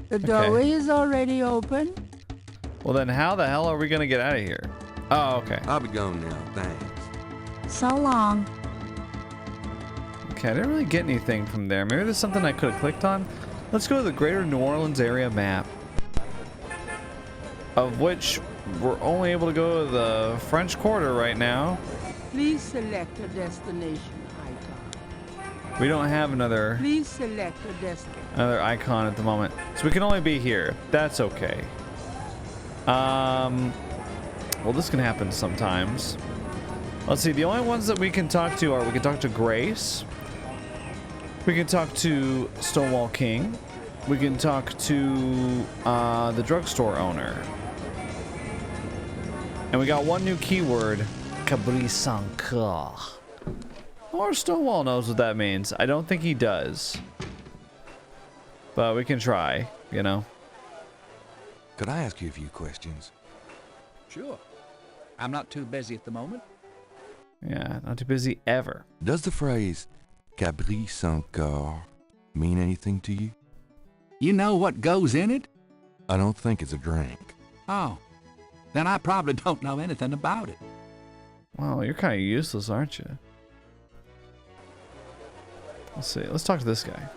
The doorway is already open. Well, then how the hell are we gonna get out of here? Oh, okay. I'll be gone now, thanks. So long. Okay, I didn't really get anything from there. Maybe there's something I could have clicked on. Let's go to the Greater New Orleans area map, of which we're only able to go to the French Quarter right now. Please select a destination icon. We don't have another Please select a destination. icon at the moment, so we can only be here. That's okay. Well, this can happen sometimes. Let's see. The only ones that we can talk to are we can talk to Grace. We can talk to Stonewall King. We can talk to the drugstore owner. And we got one new keyword, Cabri-Sanca. Or Stonewall knows what that means. I don't think he does. But we can try, you know. Could I ask you a few questions? Sure. I'm not too busy at the moment. Yeah, not too busy ever. Does the phrase Cabri-Sanca mean anything to you? You know what goes in it? I don't think it's a drink. Oh. Then I probably don't know anything about it. Wow, you're kind of useless, aren't you? Let's see. Let's talk to this guy.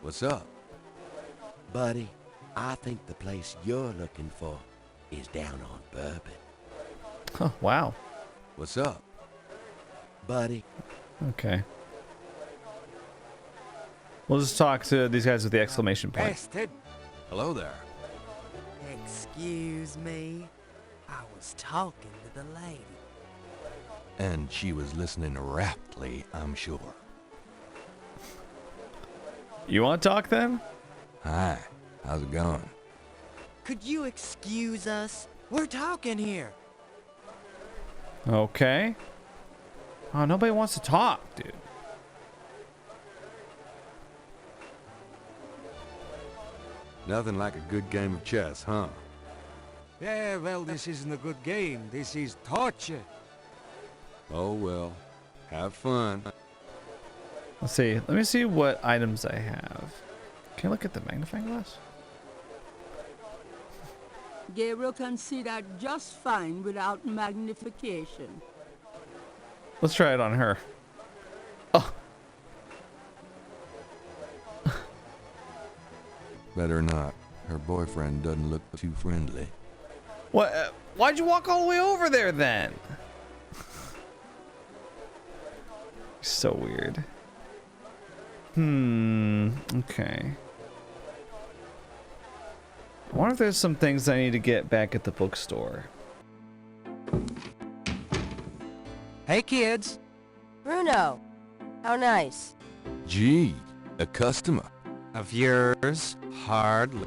What's up? Buddy, I think the place you're looking for is down on Bourbon. Huh, wow. What's up? Buddy. Okay. We'll just talk to these guys with the exclamation point. Bested. Hello there. Excuse me. I was talking to the lady. And she was listening raptly, I'm sure. You want to talk then? Hi, how's it going? Could you excuse us? We're talking here. Okay. Oh, nobody wants to talk, dude. Nothing like a good game of chess, huh? Yeah, well, this isn't a good game. This is torture. Oh well, have fun. Let's see. Let me see what items I have. Can I look at the magnifying glass? Gabriel can see that just fine without magnification. Let's try it on her. Oh. Better not. Her boyfriend doesn't look too friendly. What? Why'd you walk all the way over there then? So weird. Okay. I wonder if there's some things I need to get back at the bookstore. Hey, kids. Bruno, how nice. Gee, a customer. Of yours, hardly.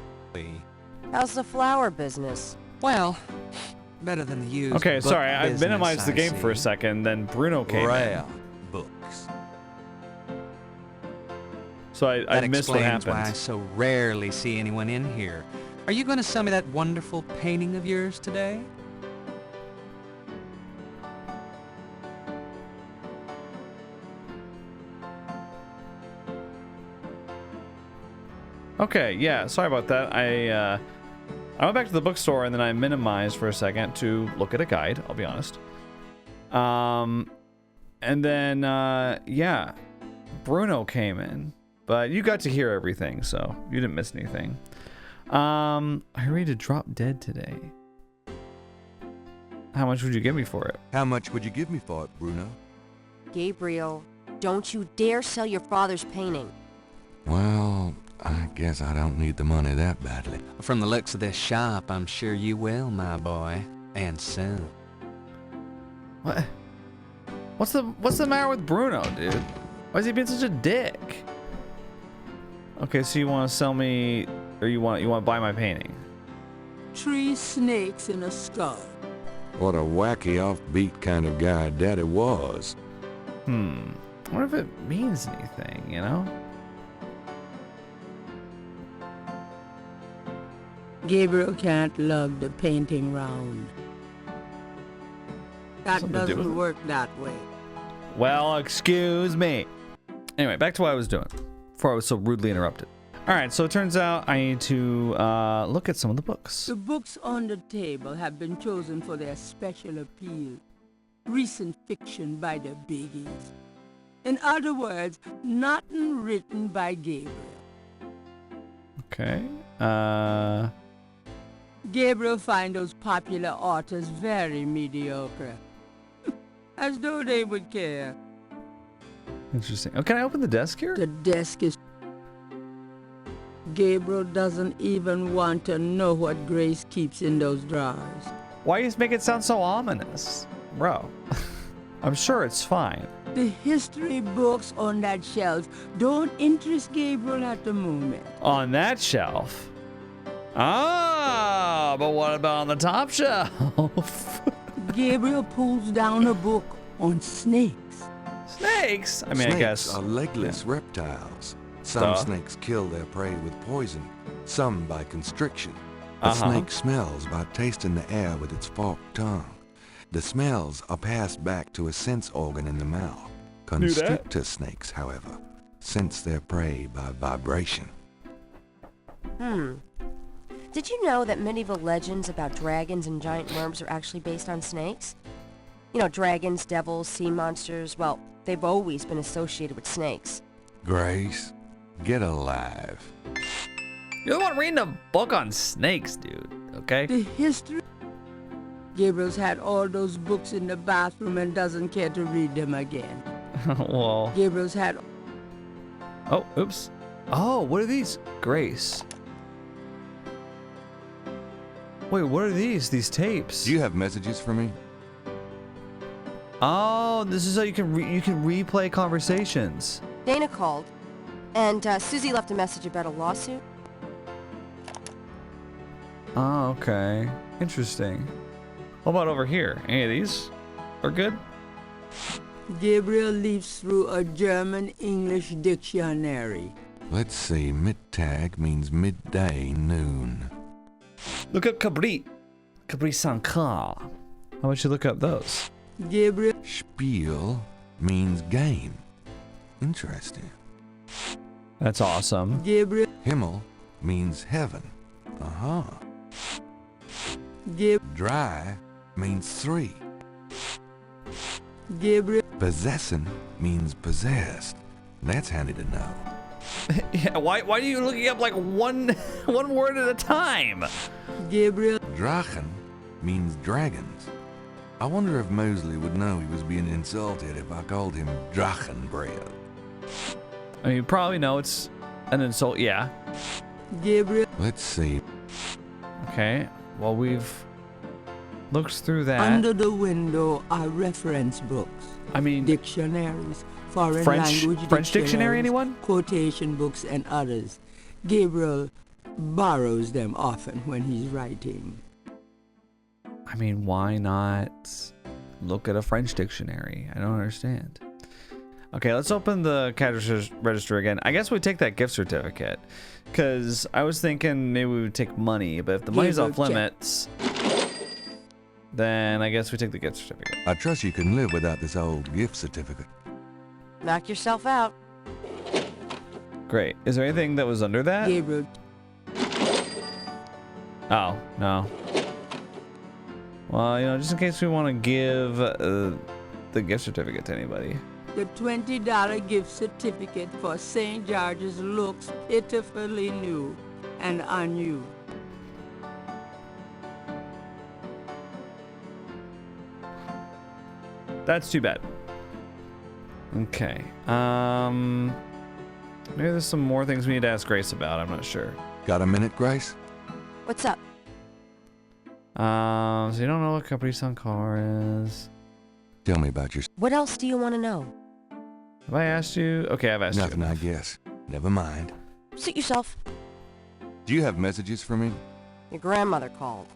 How's the flower business? Well, better than the used Okay, book sorry, I business, minimized the I game for a see. second, then Bruno came in. Rare books. So I That missed what explains happened. why I so rarely see anyone in here. Are you going to sell me that wonderful painting of yours today? Okay, yeah, sorry about that. I went back to the bookstore and then I minimized for a second to look at a guide, I'll be honest. And then, yeah, Bruno came in. But you got to hear everything, so you didn't miss anything. I ready to drop dead today. How much would you give me for it? How much would you give me for it, Bruno? Gabriel, don't you dare sell your father's painting. Well, I guess I don't need the money that badly. From the looks of this shop, I'm sure you will, my boy. And soon. What? What's the matter with Bruno, dude? Why is he being such a dick? Okay, so you want to sell me, or you want to buy my painting? 3 snakes in a skull. What a wacky offbeat kind of guy Daddy was. I wonder if it means anything, you know? Gabriel can't lug the painting round. That Something to do with doesn't it? work that way. Well, excuse me. Anyway, back to what I was doing before I was so rudely interrupted. All right, so it turns out I need to look at some of the books. The books on the table have been chosen for their special appeal. Recent fiction by the biggies. In other words, nothing written by Gabriel. Okay. Gabriel finds those popular authors very mediocre. As though they would care. Interesting. Oh, can I open the desk here? The desk is... Gabriel doesn't even want to know what Grace keeps in those drawers. Why do you make it sound so ominous? Bro, I'm sure it's fine. The history books on that shelf don't interest Gabriel at the moment. On that shelf? Ah, but what about on the top shelf? Gabriel pulls down a book on snakes. Snakes? I mean, Snakes I guess. are legless reptiles. Some Duh. snakes kill their prey with poison, some by constriction. A snake smells by tasting the air with its forked tongue. The smells are passed back to a sense organ in the mouth. Constrictor snakes, however, sense their prey by vibration. Did you know that medieval legends about dragons and giant worms are actually based on snakes? You know, dragons, devils, sea monsters, well, they've always been associated with snakes. Grace, get alive. You're the one reading a book on snakes, dude, okay? The history... Gabriel's had all those books in the bathroom and doesn't care to read them again. Well. Gabriel's had... Oh, oops. Oh, what are these? Grace. Wait, what are these? These tapes? Do you have messages for me? Oh, this is how you can replay conversations. Dana called, and Susie left a message about a lawsuit. Oh, okay. Interesting. What about over here? Any of these are good? Gabriel leafs through a German-English dictionary. Let's see, Mittag means midday, noon. Look up Cabri. Cabri Sankar. How about you look up those? Gabriel... Spiel means game. Interesting. That's awesome. Gabriel... Himmel means heaven. Uh-huh. Dry means 3. Gabriel... Possessin means possessed. That's handy to know. Yeah, why are you looking up like one word at a time? Gabriel... Drachen means dragons. I wonder if Mosley would know he was being insulted if I called him Drachenbread. I mean, you probably know it's an insult, yeah. Gabriel. Let's see. Okay, well, we've looked through that. Under the window are reference books. I mean, dictionaries, foreign French language dictionary, anyone? Quotation books and others. Gabriel borrows them often when he's writing. I mean, why not look at a French dictionary? I don't understand. Okay, let's open the cash register again. I guess we take that gift certificate, because I was thinking maybe we would take money, but if the money's off limits, then I guess we take the gift certificate. I trust you can live without this old gift certificate. Knock yourself out. Great. Is there anything that was under that? Gabriel. Oh, no. Well, you know, just in case we want to give the gift certificate to anybody. The $20 gift certificate for St. George's looks pitifully new and unused. That's too bad. Okay. Maybe there's some more things we need to ask Grace about. I'm not sure. Got a minute, Grace? What's up? So you don't know what Capri Sun car is? Tell me about your... What else do you want to know? Have I asked you? Okay, I've asked Nothing, you. I guess. Never mind. Suit yourself. Do you have messages for me? Your grandmother called.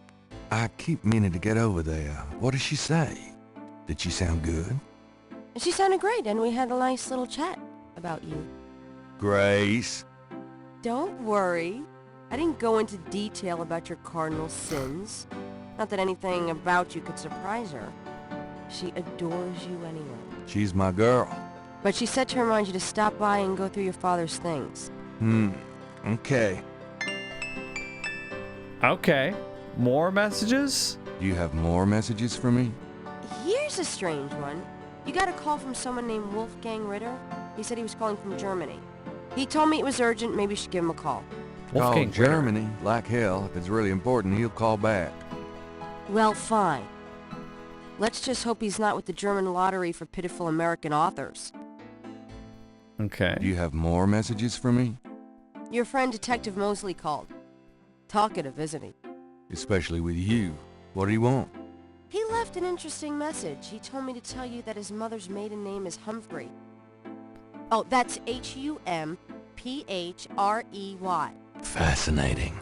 I keep meaning to get over there. What did she say? Did she sound good? She sounded great, and we had a nice little chat about you. Grace. Don't worry. I didn't go into detail about your cardinal sins. Not that anything about you could surprise her. She adores you anyway. She's my girl. But she said to remind you to stop by and go through your father's things. Okay. Okay. More messages? Do you have more messages for me? Here's a strange one. You got a call from someone named Wolfgang Ritter. He said he was calling from Germany. He told me it was urgent, maybe you should give him a call. Wolfgang Call Germany. Like hell. If it's really important, he'll call back. Well, fine. Let's just hope he's not with the German lottery for pitiful American authors. Okay. Do you have more messages for me? Your friend Detective Mosley called. Talkative, isn't he? Especially with you. What do you want? He left an interesting message. He told me to tell you that his mother's maiden name is Humphrey. Oh, that's Humphhrey. Fascinating.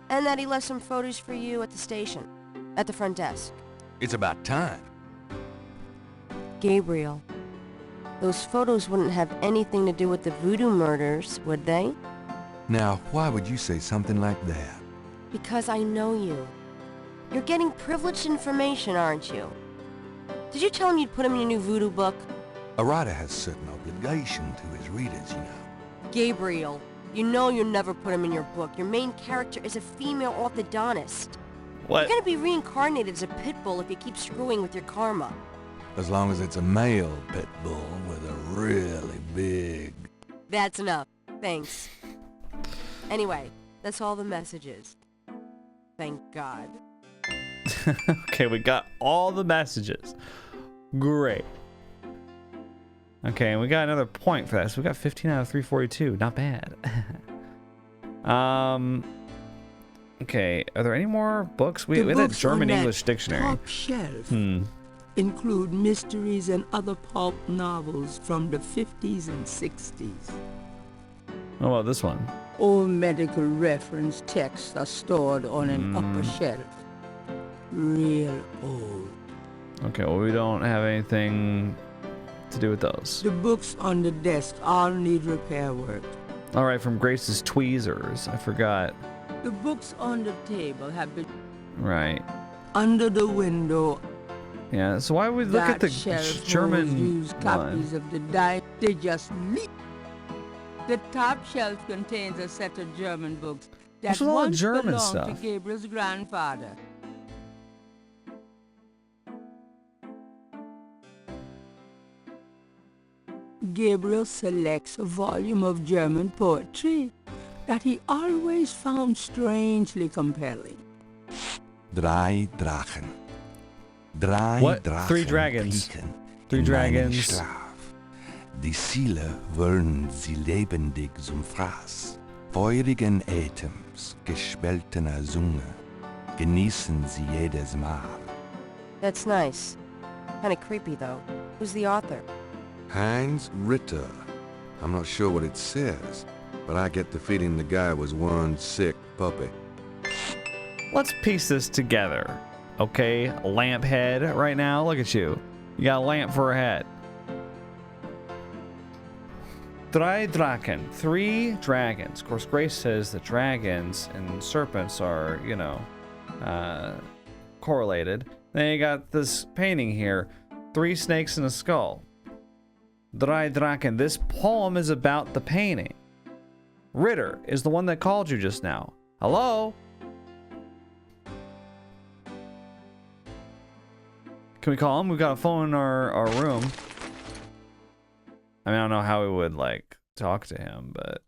And that he left some photos for you at the station, at the front desk. It's about time. Gabriel, those photos wouldn't have anything to do with the Voodoo murders, would they? Now, why would you say something like that? Because I know you. You're getting privileged information, aren't you? Did you tell him you'd put him in your new Voodoo book? A writer has certain obligation to his readers, you know. Gabriel, you know you'll never put him in your book. Your main character is a female orthodontist. What? You're gonna be reincarnated as a pit bull if you keep screwing with your karma. As long as it's a male pit bull with a really big... That's enough. Thanks. Anyway, that's all the messages. Thank God. Okay, we got all the messages. Great. Okay, and we got another point for that. So we got 15 out of 342. Not bad. Okay, are there any more books? We had that German English dictionary. Top shelf include mysteries and other pulp novels from the 50s and 60s. What about this one? All medical reference texts are stored on an upper shelf. Real old. Okay, well, we don't have anything to do with those. The books on the desk all need repair work. All right, from Grace's Tweezers. I forgot. The books on the table have been... Right. Under the window. Yeah, so why would we look at the German use copies of the They just leak. The top shelf contains a set of German books that once belonged to Gabriel's grandfather. Gabriel selects a volume of German poetry that he always found strangely compelling. Drei Drachen. Drei What? Drachen 3 dragons. pieken 3 in meinen dragons. Schlaf. Die Ziele wollen sie lebendig zum Fraß. Feurigen Atems, gespaltener Zunge, genießen sie jedes Mal. That's nice. Kinda creepy, though. Who's the author? Heinz Ritter. I'm not sure what it says, but I get the feeling the guy was one sick puppy. Let's piece this together. Okay, lamp head right now. Look at you. You got a lamp for a head. Drei Drachen. 3 dragons. Of course, Grace says that dragons and serpents are, you know, correlated. Then you got this painting here. 3 snakes and a skull. Drei Drachen. This poem is about the painting. Ritter is the one that called you just now. Hello? Can we call him? We've got a phone in our room. I mean, I don't know how we would, like, talk to him, but...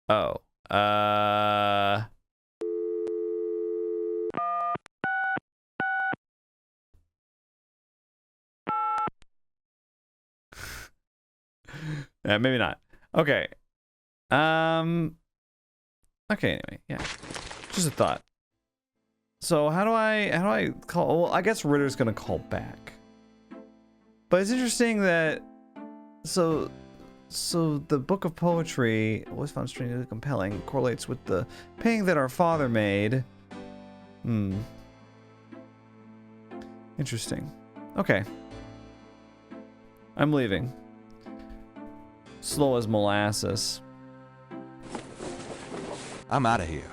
Oh. Yeah, maybe not. Okay. Okay, anyway, yeah. Just a thought. So how do I call? Well, I guess Ritter's gonna call back. But it's interesting that so the book of poetry, always found strangely compelling, correlates with the painting that our father made. Interesting. Okay. I'm leaving. Slow as molasses. I'm out of here.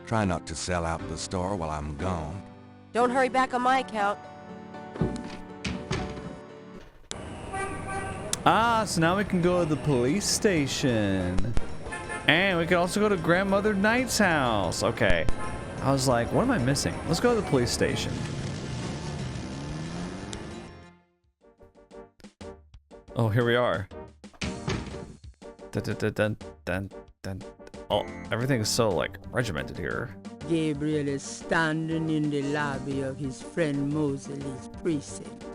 Try not to sell out the store while I'm gone. Don't hurry back on my account. Ah, so now we can go to the police station. And we can also go to Grandmother Knight's house. Okay. I was like, what am I missing? Let's go to the police station. Oh, here we are. Dun, dun, dun, dun, dun, dun. Oh, everything's so, like, regimented here. Gabriel is standing in the lobby of his friend Mosley's precinct.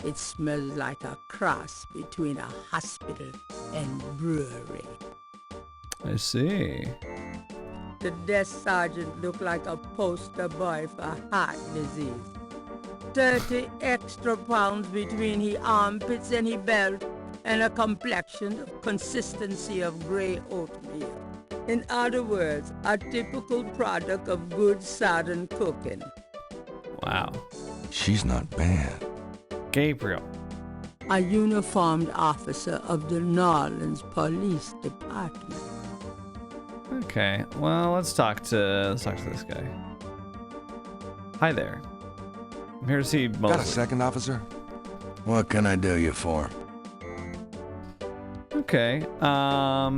It smells like a cross between a hospital and brewery. I see. The desk sergeant looked like a poster boy for heart disease. 30 extra pounds between his armpits and his belt, and a complexion of consistency of gray oatmeal. In other words, a typical product of good southern cooking. Wow. She's not bad. Gabriel. A uniformed officer of the New Orleans Police Department. Okay, well, let's talk to this guy. Hi there. I'm here to see Mosley. Got a second, officer? What can I do you for? Okay, Tell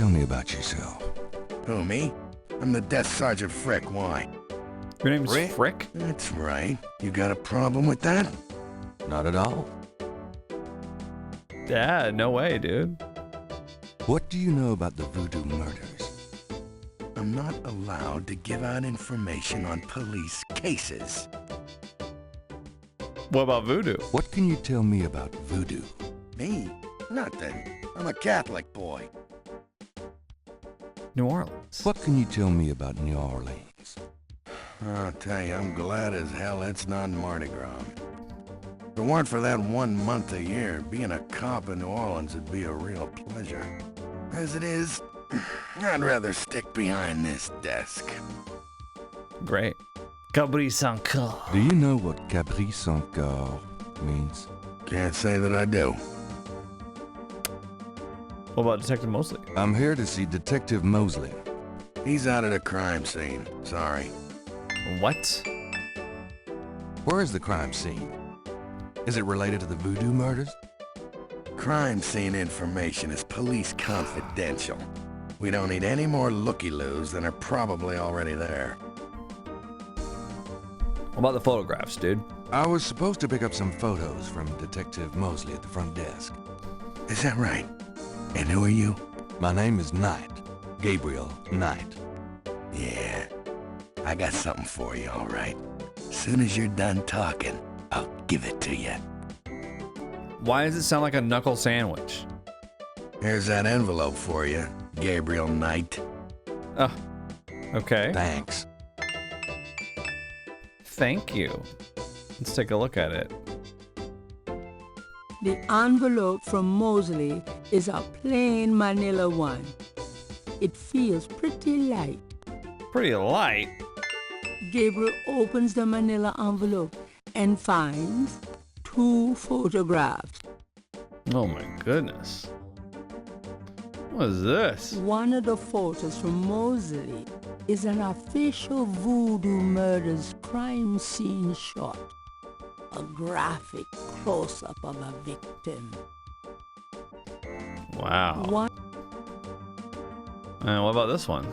me about yourself. Who, me? I'm the Desk Sergeant Frick. Why? Your name's Frick? That's right. You got a problem with that? Not at all. Yeah, no way, dude. What do you know about the Voodoo murders? I'm not allowed to give out information on police cases. What about Voodoo? What can you tell me about Voodoo? Me? Nothing. I'm a Catholic boy. New Orleans. What can you tell me about New Orleans? I'll tell you, I'm glad as hell it's not Mardi Gras. If it weren't for that 1 month a year, being a cop in New Orleans would be a real pleasure. As it is, I'd rather stick behind this desk. Great. Cabri sans corps. Do you know what Cabri sans corps means? Can't say that I do. What about Detective Mosley? I'm here to see Detective Mosley. He's out at a crime scene. Sorry. What? Where is the crime scene? Is it related to the Voodoo murders? Crime scene information is police confidential. We don't need any more looky-loos than are probably already there. What about the photographs, dude? I was supposed to pick up some photos from Detective Mosley at the front desk. Is that right? And who are you? My name is Knight. Gabriel Knight. Yeah, I got something for you, all right. Soon as you're done talking, I'll give it to you. Why does it sound like a knuckle sandwich? Here's that envelope for you, Gabriel Knight. Oh, okay. Thanks. Thank you. Let's take a look at it. The envelope from Mosley is a plain manila one. It feels pretty light. Pretty light? Gabriel opens the manila envelope and finds 2 photographs. Oh my goodness. What is this? One of the photos from Mosley is an official Voodoo murders crime scene shot. A graphic close-up of a victim. Wow. And what about this one?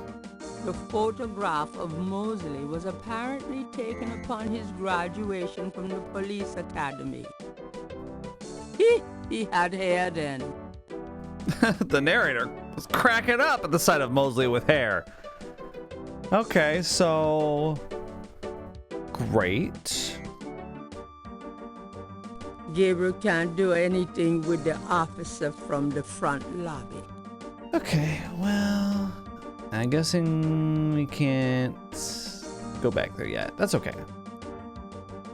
The photograph of Mosley was apparently taken upon his graduation from the police academy. He had hair then. The narrator was cracking up at the sight of Mosley with hair. Okay, so... Great. Gabriel can't do anything with the officer from the front lobby. Okay, well... I'm guessing we can't go back there yet. That's okay.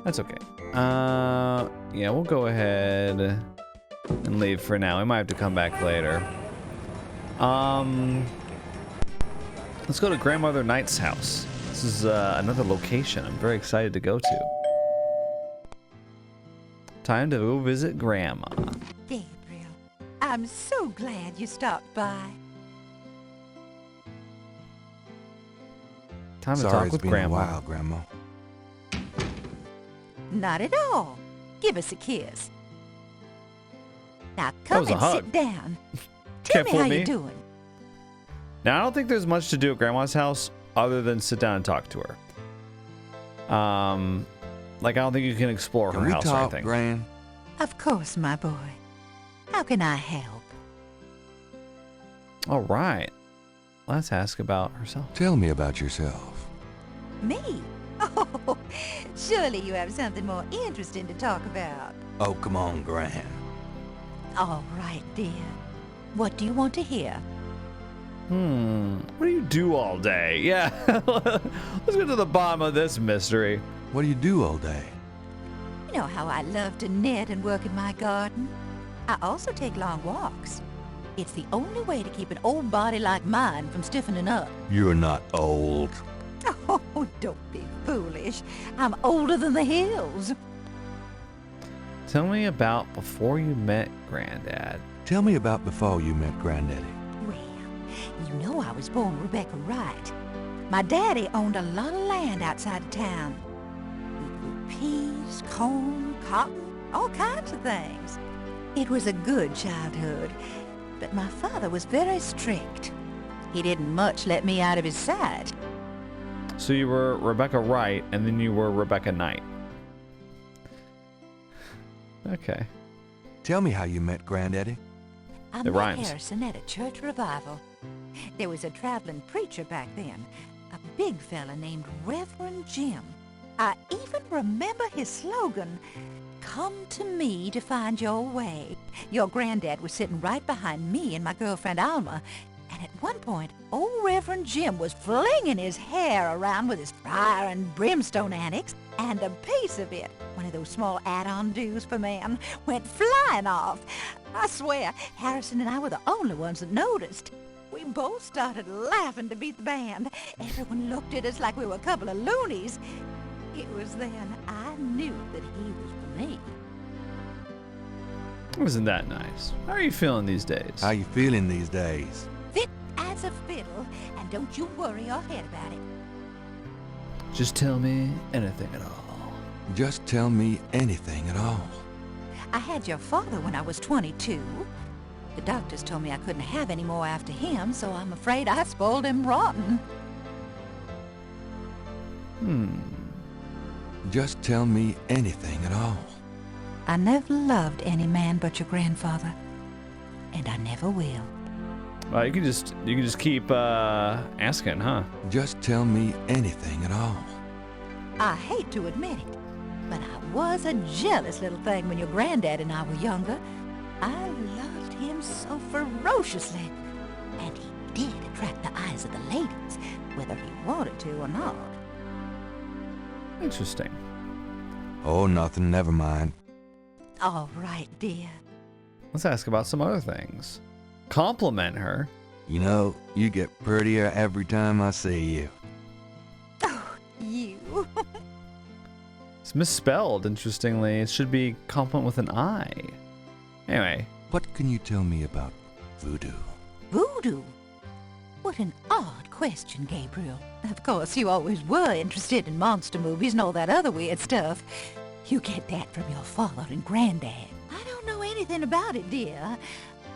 That's okay. Yeah, we'll go ahead and leave for now. We might have to come back later. Let's go to Grandmother Knight's house. This is another location I'm very excited to go to. Time to go visit Grandma. Gabriel, I'm so glad you stopped by. Time to Sorry, talk it's with been Grandma. a while, Grandma. Not at all. Give us a kiss. Now That come was a and hug. sit down. Tell Can't me fool how me. you doing. Now, I don't think there's much to do at Grandma's house other than sit down and talk to her. Like, I don't think you can explore her Can we house or talk, anything. Gran? Of course, my boy. How can I help? All right. Let's ask about herself. Tell me about yourself. Me? Oh, surely you have something more interesting to talk about. Oh, come on, Gran. All right, dear. What do you want to hear? What do you do all day? Yeah. Let's get to the bottom of this mystery. What do you do all day? You know how I love to knit and work in my garden? I also take long walks. It's the only way to keep an old body like mine from stiffening up. You're not old. Oh, don't be foolish. I'm older than the hills. Tell me about before you met Granddad. Tell me about before you met Granddaddy. Well, you know I was born Rebecca Wright. My daddy owned a lot of land outside of town. We grew peas, corn, cotton, all kinds of things. It was a good childhood, but my father was very strict. He didn't much let me out of his sight. So you were Rebecca Wright, and then you were Rebecca Knight. Okay. Tell me how you met Granddaddy. I It met rhymes. Harrison at a church revival. There was a traveling preacher back then, a big fella named Reverend Jim. I even remember his slogan, "Come to me to find your way." Your granddad was sitting right behind me and my girlfriend Alma, and at one point, old Reverend Jim was flinging his hair around with his fire and brimstone annex, and a piece of it, one of those small add-on do's for men, went flying off. I swear, Harrison and I were the only ones that noticed. We both started laughing to beat the band. Everyone looked at us like we were a couple of loonies. It was then I knew that he was for me. Isn't that nice? How are you feeling these days? How you feeling these days? Fit as a fiddle, and don't you worry your head about it. Just tell me anything at all. Just tell me anything at all. I had your father when I was 22. The doctors told me I couldn't have any more after him, so I'm afraid I spoiled him rotten. Just tell me anything at all. I never loved any man but your grandfather, and I never will. You can just keep asking, huh? Just tell me anything at all. I hate to admit it, but I was a jealous little thing when your granddad and I were younger. I loved him so ferociously, and he did attract the eyes of the ladies, whether he wanted to or not. Interesting. Oh, nothing. Never mind. All right, dear. Let's ask about some other things. Compliment her. You know, you get prettier every time I see you. Oh, you. It's misspelled, interestingly. It should be compliment with an I. Anyway. What can you tell me about voodoo? Voodoo? What an odd question, Gabriel. Of course, you always were interested in monster movies and all that other weird stuff. You get that from your father and granddad. I don't know anything about it, dear.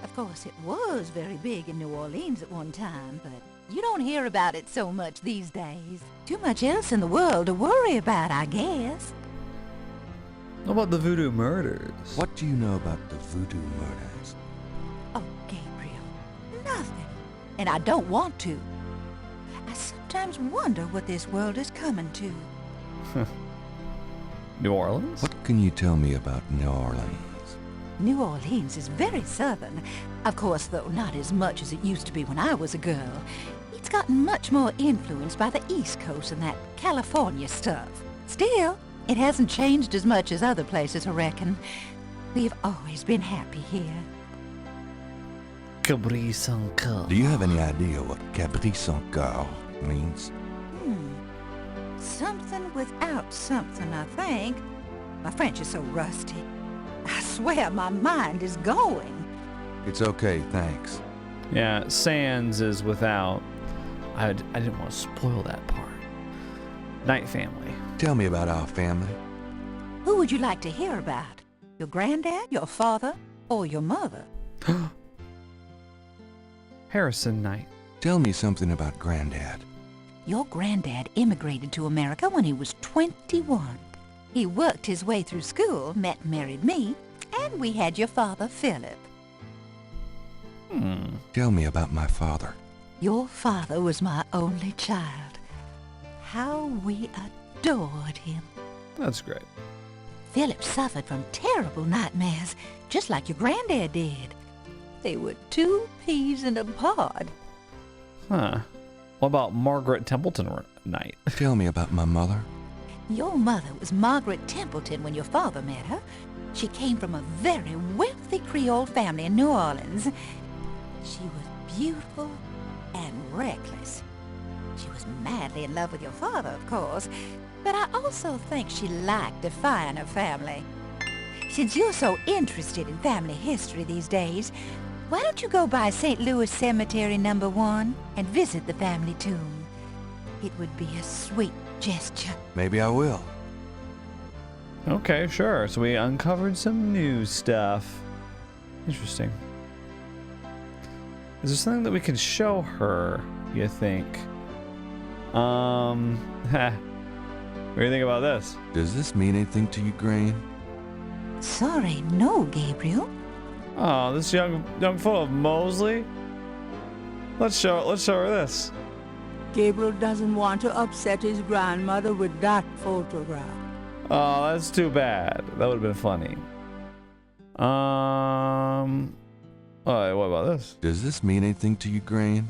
Of course, it was very big in New Orleans at one time, but you don't hear about it so much these days. Too much else in the world to worry about, I guess. What about the voodoo murders? What do you know about the voodoo murders? Oh, Gabriel, nothing. And I don't want to. I sometimes wonder what this world is coming to. New Orleans? What can you tell me about New Orleans? New Orleans is very southern. Of course, though not as much as it used to be when I was a girl. It's gotten much more influenced by the East Coast and that California stuff. Still, it hasn't changed as much as other places, I reckon. We've always been happy here. Cabri sans coeur. Do you have any idea what Cabri sans coeur means? Something without something, I think. My French is so rusty. I swear my mind is going. It's okay, thanks. Yeah, sans is without. I didn't want to spoil that part. Knight family. Tell me about our family. Who would you like to hear about? Your granddad, your father, or your mother? Harrison Knight. Tell me something about Granddad. Your granddad immigrated to America when he was 21. He worked his way through school, met and married me, and we had your father, Philip. Tell me about my father. Your father was my only child. How we adored him. That's great. Philip suffered from terrible nightmares, just like your granddad did. They were 2 peas in a pod. Huh. What about Margaret Templeton Knight? Tell me about my mother. Your mother was Margaret Templeton when your father met her. She came from a very wealthy Creole family in New Orleans. She was beautiful and reckless. She was madly in love with your father, of course, but I also think she liked defying her family. Since you're so interested in family history these days, why don't you go by St. Louis Cemetery No. 1 and visit the family tomb? It would be a sweet gesture. Maybe I will. Okay, sure. So we uncovered some new stuff. Interesting. Is there something that we can show her, you think? What do you think about this? Does this mean anything to you, Gran? Sorry, no, Gabriel. Oh, this young fellow Mosley. Let's show her this. Gabriel doesn't want to upset his grandmother with that photograph. Oh, that's too bad. That would have been funny. Oh, what about this? Does this mean anything to you, Gran?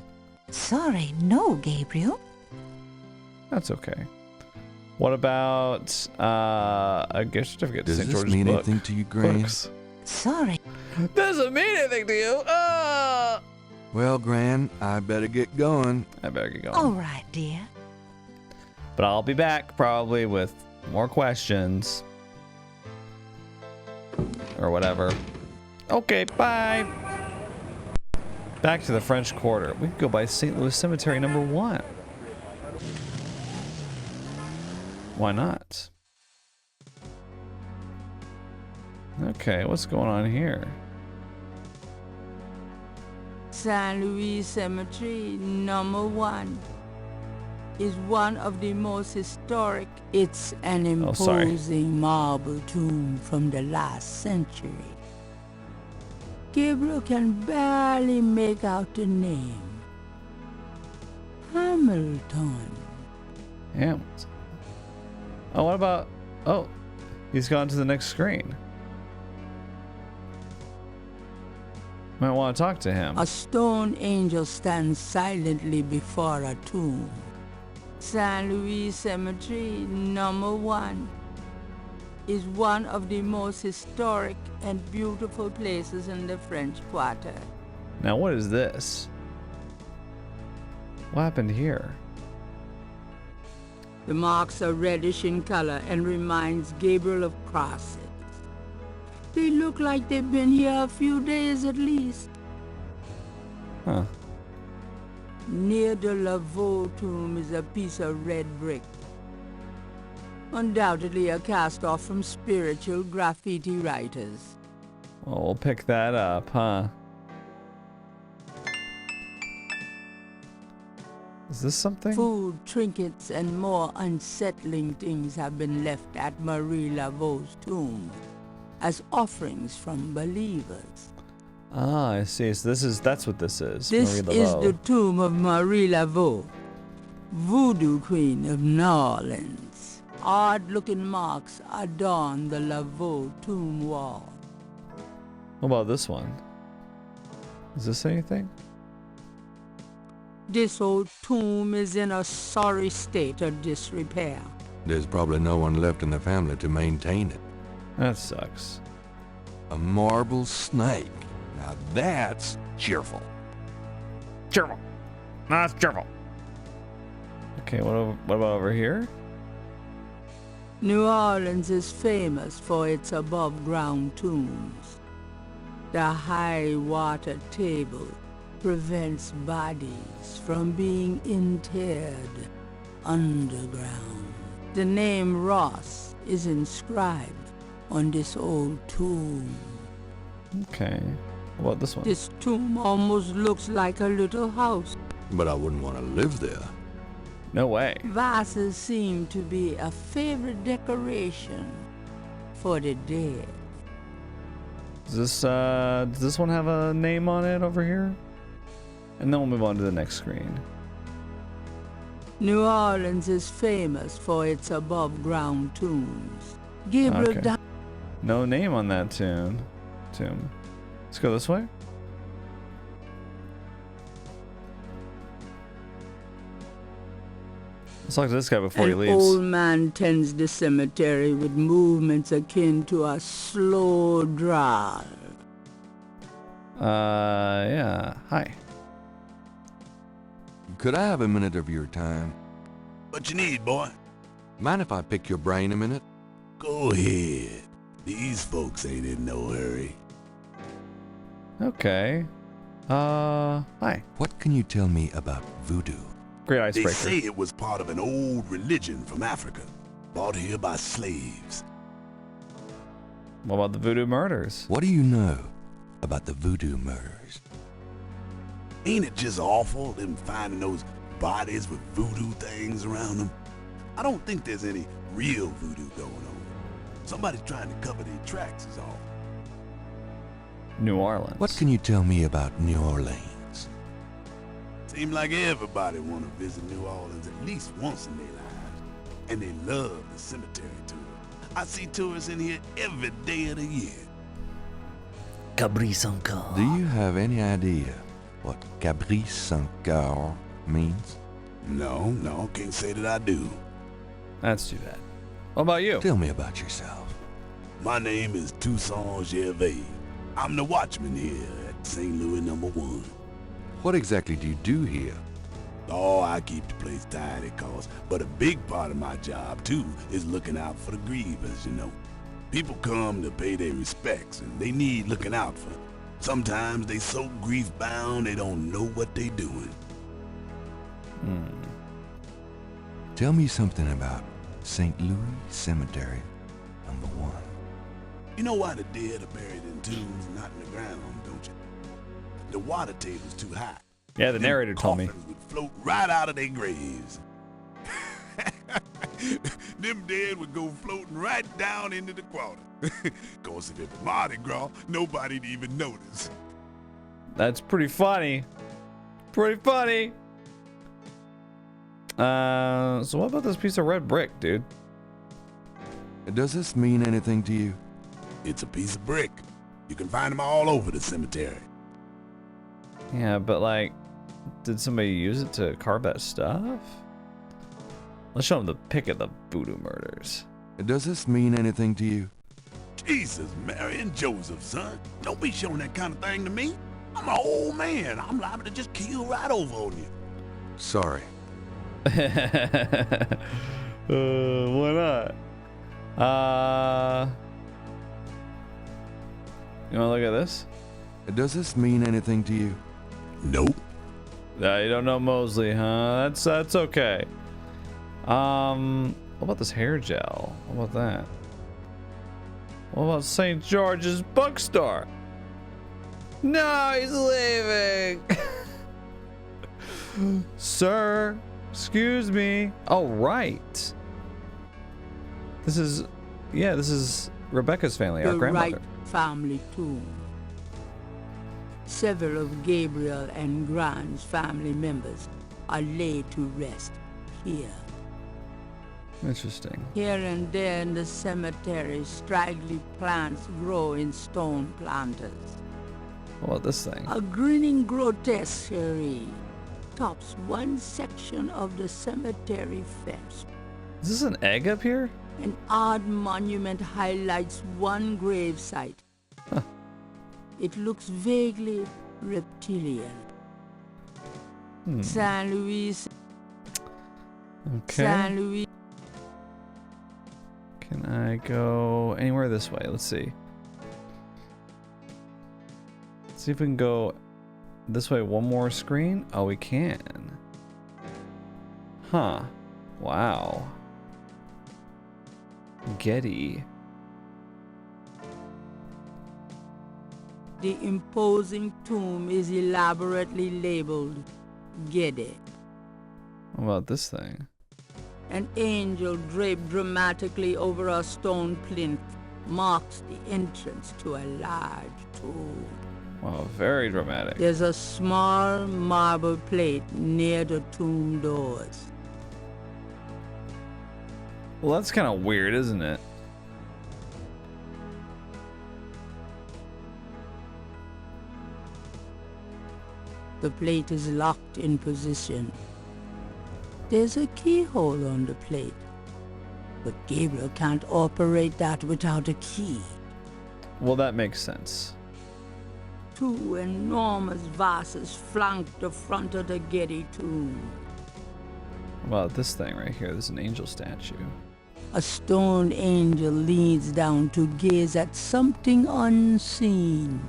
Sorry, no, Gabriel. That's okay. What about a gift certificate to Does St. this George's mean book? anything to you, Gran? Books. Sorry. Doesn't mean anything to you. Well, Gran, I better get going. I better get going. All right, dear. But I'll be back probably with more questions. Or whatever. Okay, bye. Back to the French Quarter. We can go by St. Louis Cemetery No. 1. Why not? Okay, what's going on here? St. Louis Cemetery No. 1 is one of the most historic. It's an imposing marble tomb from the last century. Gabriel can barely make out the name. Hamilton. Hamilton. Oh, what about... Oh, he's gone to the next screen. Might want to talk to him. A stone angel stands silently before a tomb. Saint Louis Cemetery, number 1, is one of the most historic and beautiful places in the French Quarter. Now, what is this? What happened here? The marks are reddish in color and reminds Gabriel of crosses. They look like they've been here a few days at least. Huh. Near the Laveau tomb is a piece of red brick. Undoubtedly a cast-off from spiritual graffiti writers. Well, we'll pick that up, huh? Is this something? Food, trinkets, and more unsettling things have been left at Marie Laveau's tomb as offerings from believers. Ah, I see. So that's what this is. This Marie is Laveau. the tomb of Marie Laveau, Voodoo Queen of New Orleans. Odd-looking marks adorn the Laveau tomb wall. What about this one? Is this anything? This old tomb is in a sorry state of disrepair. There's probably no one left in the family to maintain it. That sucks. A marble snake. Now that's cheerful. Cheerful. That's cheerful. Okay, what about over here? New Orleans is famous for its above-ground tombs. The high water table prevents bodies from being interred underground. The name Ross is inscribed on this old tomb. Okay. What about this one? This tomb almost looks like a little house. But I wouldn't want to live there. No way. Vases seem to be a favorite decoration for the dead. Does this one have a name on it over here? And then we'll move on to the next screen. New Orleans is famous for its above-ground tombs. Gabriel Okay. No name on that tomb. Let's go this way. Let's talk to this guy before he An leaves. old man tends the cemetery with movements akin to a slow drawl. Yeah. Hi. Could I have a minute of your time? What you need, boy? Mind if I pick your brain a minute? Go ahead. These folks ain't in no hurry. Okay. Hi. What can you tell me about voodoo? Great They icebreaker. say it was part of an old religion from Africa, brought here by slaves. What about the voodoo murders? What do you know about the voodoo murders? Ain't it just awful, them finding those bodies with voodoo things around them? I don't think there's any real voodoo going on. Somebody's trying to cover their tracks is all. New Orleans. What can you tell me about New Orleans? Seems like everybody want to visit New Orleans at least once in their lives. And they love the cemetery tour. I see tourists in here every day of the year. Cabri sans corps. Do you have any idea what Cabri sans corps means? No, can't say that I do. That's too bad. What about you? Tell me about yourself. My name is Toussaint Gervais. I'm the watchman here at St. Louis number 1. What exactly do you do here? Oh, I keep the place tidy, but a big part of my job, too, is looking out for the grievers, you know. People come to pay their respects, and they need looking out for. Sometimes they so grief-bound they don't know what they doing. Tell me something about St. Louis Cemetery number 1. You know why the dead are buried in tombs and not in the ground, don't you? The water table's too high. Yeah, the narrator told me. Coffins would float right out of their graves. them dead would go floating right down into the quarter. Course, if it's Mardi Gras, nobody'd even notice. That's pretty funny. Pretty funny. So what about this piece of red brick, dude? Does this mean anything to you? It's a piece of brick. You can find them all over the cemetery. Yeah, but like, did somebody use it to carve that stuff? Let's show them the pic of the Voodoo murders. Does this mean anything to you? Jesus, Mary and Joseph, son. Don't be showing that kind of thing to me. I'm an old man. I'm liable to just keel right over on you. Sorry. Why not? You wanna look at this? Does this mean anything to you? Nope. You don't know Mosley, huh? That's okay. What about this hair gel? What about that? What about St. George's Bookstore? No, he's leaving. Sir, excuse me. Oh, right. This is Rebecca's family, our grandmother. Wright family tomb. Several of Gabriel and Grant's family members are laid to rest here. Interesting. Here and there in the cemetery, straggly plants grow in stone planters. What about this thing? A grinning grotesquerie tops one section of the cemetery fence. Is this an egg up here? An odd monument highlights one grave site. Huh. It looks vaguely reptilian. San Luis. Okay. San Luis. Can I go anywhere this way? Let's see. Let's see if we can go this way one more screen. Oh, we can. Huh. Wow. Getty. The imposing tomb is elaborately labeled Getty. What about this thing? An angel draped dramatically over a stone plinth marks the entrance to a large tomb. Wow, very dramatic. There's a small marble plate near the tomb doors. Well, that's kind of weird, isn't it? The plate is locked in position. There's a keyhole on the plate, but Gabriel can't operate that without a key. Well, that makes sense. Two enormous vases flank the front of the Getty tomb. Well, this thing right here, there's an angel statue. A stone angel leans down to gaze at something unseen.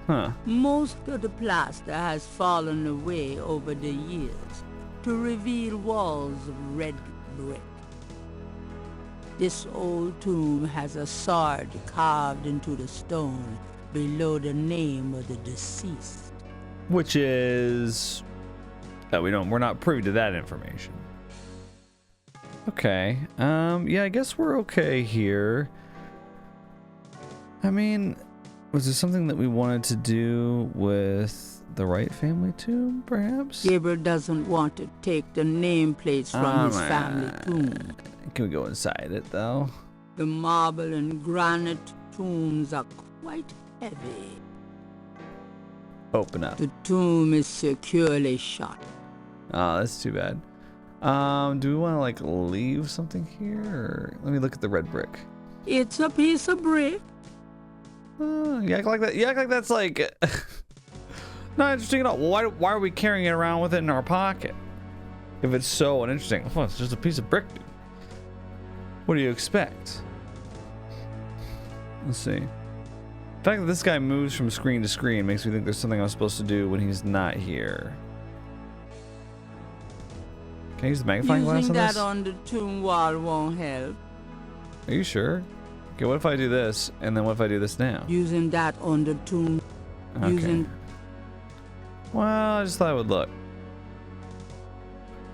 Huh. Most of the plaster has fallen away over the years to reveal walls of red brick. This old tomb has a sword carved into the stone below the name of the deceased. Which is... we're not privy to that information. Okay. Yeah, I guess we're okay here. I mean... Was there something that we wanted to do with the Wright family tomb, perhaps? Gabriel doesn't want to take the nameplates from his family tomb. Can we go inside it, though? The marble and granite tombs are quite heavy. Open up. The tomb is securely shut. Oh, that's too bad. Do we want to, like, leave something here? Or... Let me look at the red brick. It's a piece of brick. You act like that. You act like that's like not interesting at all. Well, why are we carrying it around with it in our pocket if it's so uninteresting? Well, it's just a piece of brick, dude. What do you expect? Let's see. The fact that this guy moves from screen to screen makes me think there's something I'm supposed to do when he's not here. Can I use the magnifying glass on Using this? that on the tomb wall won't help. Are you sure? Okay, what if I do this, and then what if I do this now? Using that on the tomb. Okay. Well, I just thought it would look.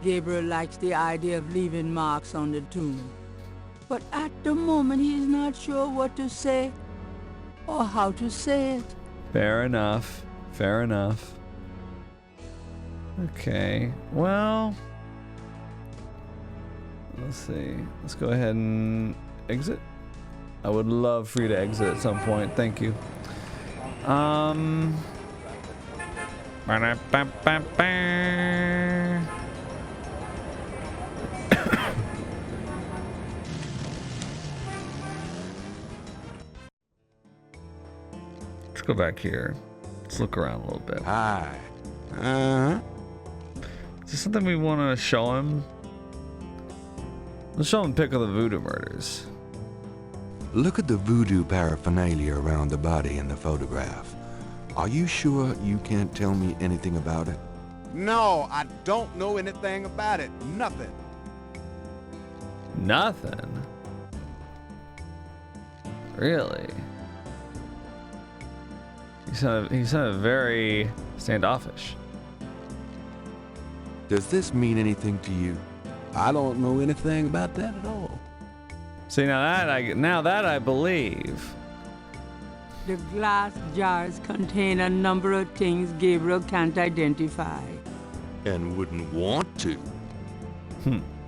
Gabriel likes the idea of leaving marks on the tomb. But at the moment, he is not sure what to say or how to say it. Fair enough. Fair enough. Okay, well, let's see. Let's go ahead and exit. I would love for you to exit at some point. Thank you. Let's go back here. Let's look around a little bit. Hi. Is there something we want to show him? Let's show him a pic of the Voodoo murders. Look at the voodoo paraphernalia around the body in the photograph. Are you sure you can't tell me anything about it? No, I don't know anything about it. Nothing. Nothing? Really? He sounded very standoffish. Does this mean anything to you? I don't know anything about that at all. See, now that I believe. The glass jars contain a number of things Gabriel can't identify. And wouldn't want to.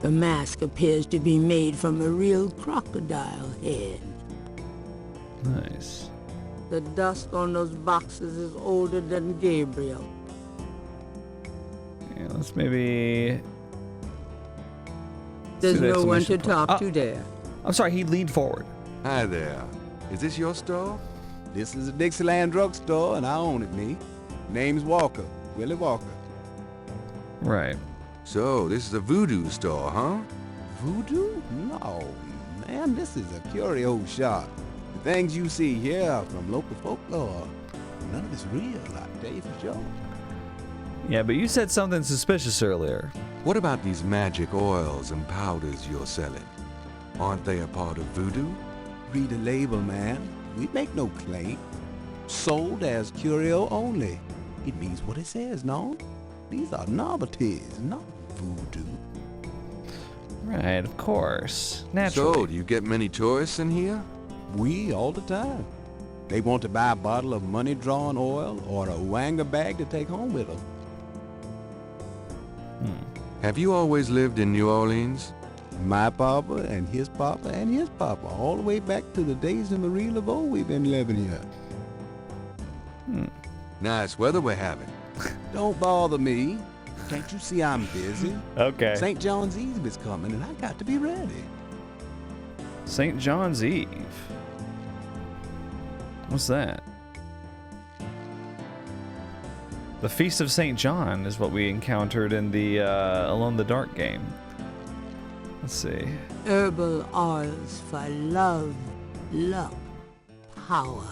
The mask appears to be made from a real crocodile head. Nice. The dust on those boxes is older than Gabriel. Yeah, let's maybe... There's no one to talk to there. I'm sorry, he leaned forward. Hi there. Is this your store? This is a Dixie Land drugstore, and I own it, me. Name's Walker. Willie Walker. Right. So, this is a voodoo store, huh? Voodoo? No, man, this is a curio shop. The things you see here are from local folklore. None of it's real, I tell you for sure. Yeah, but you said something suspicious earlier. What about these magic oils and powders you're selling? Aren't they a part of voodoo? Read the label, man. We make no claim. Sold as curio only. It means what it says, no? These are novelties, not voodoo. Right, of course. Naturally. So, do you get many tourists in here? We, all the time. They want to buy a bottle of money-drawing oil or a Wanga bag to take home with them. Have you always lived in New Orleans? My papa and his papa and his papa, all the way back to the days of Marie Laveau, we've been living here. Nice weather we're having. Don't bother me. Can't you see I'm busy? Okay. St. John's Eve is coming, and I got to be ready. St. John's Eve. What's that? The Feast of St. John is what we encountered in the Alone in the Dark game. Let's see. Herbal oils for love, luck, power,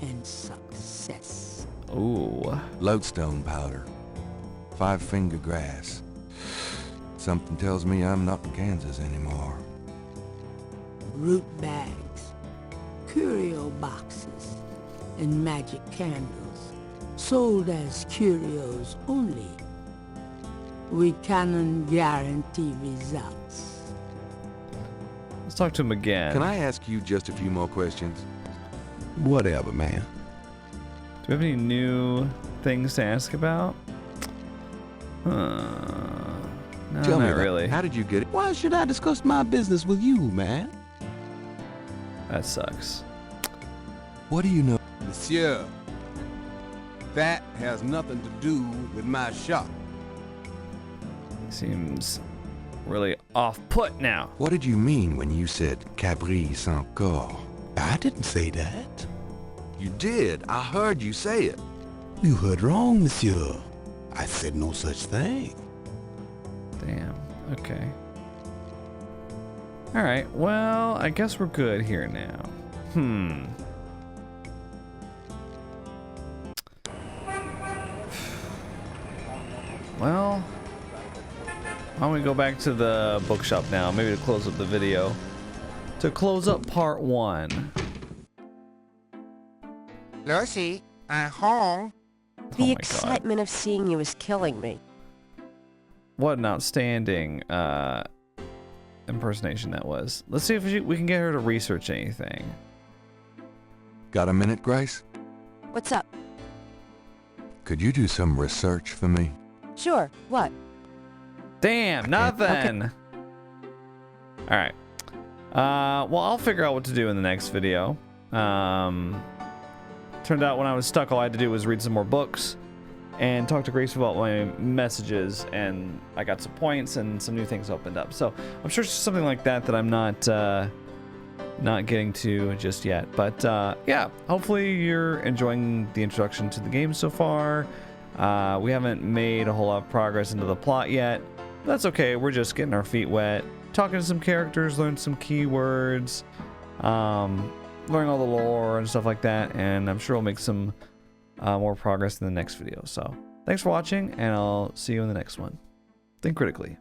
and success. Ooh. Lodestone powder. 5-finger grass. Something tells me I'm not in Kansas anymore. Root bags, curio boxes, and magic candles. Sold as curios only. We cannot guarantee results. Let's talk to him again. Can I ask you just a few more questions? Whatever, man. Do we have any new things to ask about? No, Tell me not really. How did you get it? Why should I discuss my business with you, man? That sucks. What do you know? Monsieur, that has nothing to do with my shop. Seems really off-put now. What did you mean when you said Cabri sans corps? I didn't say that. You did. I heard you say it. You heard wrong, monsieur. I said no such thing. Damn. Okay. All right. Well, I guess we're good here now. Well, why don't we go back to the bookshop now? Maybe to close up the video. To close up part 1. Lucy, I'm home. The excitement of seeing you is killing me. what an outstanding impersonation that was. Let's see if we can get her to research anything. Got a minute, Grace? What's up? Could you do some research for me? Sure. What? Damn, nothing. Okay. All right. Well, I'll figure out what to do in the next video. Turned out when I was stuck, all I had to do was read some more books and talk to Grace about my messages, and I got some points and some new things opened up. So I'm sure it's something like that that I'm not getting to just yet. But yeah, hopefully you're enjoying the introduction to the game so far. We haven't made a whole lot of progress into the plot yet. That's okay. We're just getting our feet wet, talking to some characters, learn some keywords, learning all the lore and stuff like that, and I'm sure we'll make some more progress in the next video. So thanks for watching, and I'll see you in the next one. Think critically.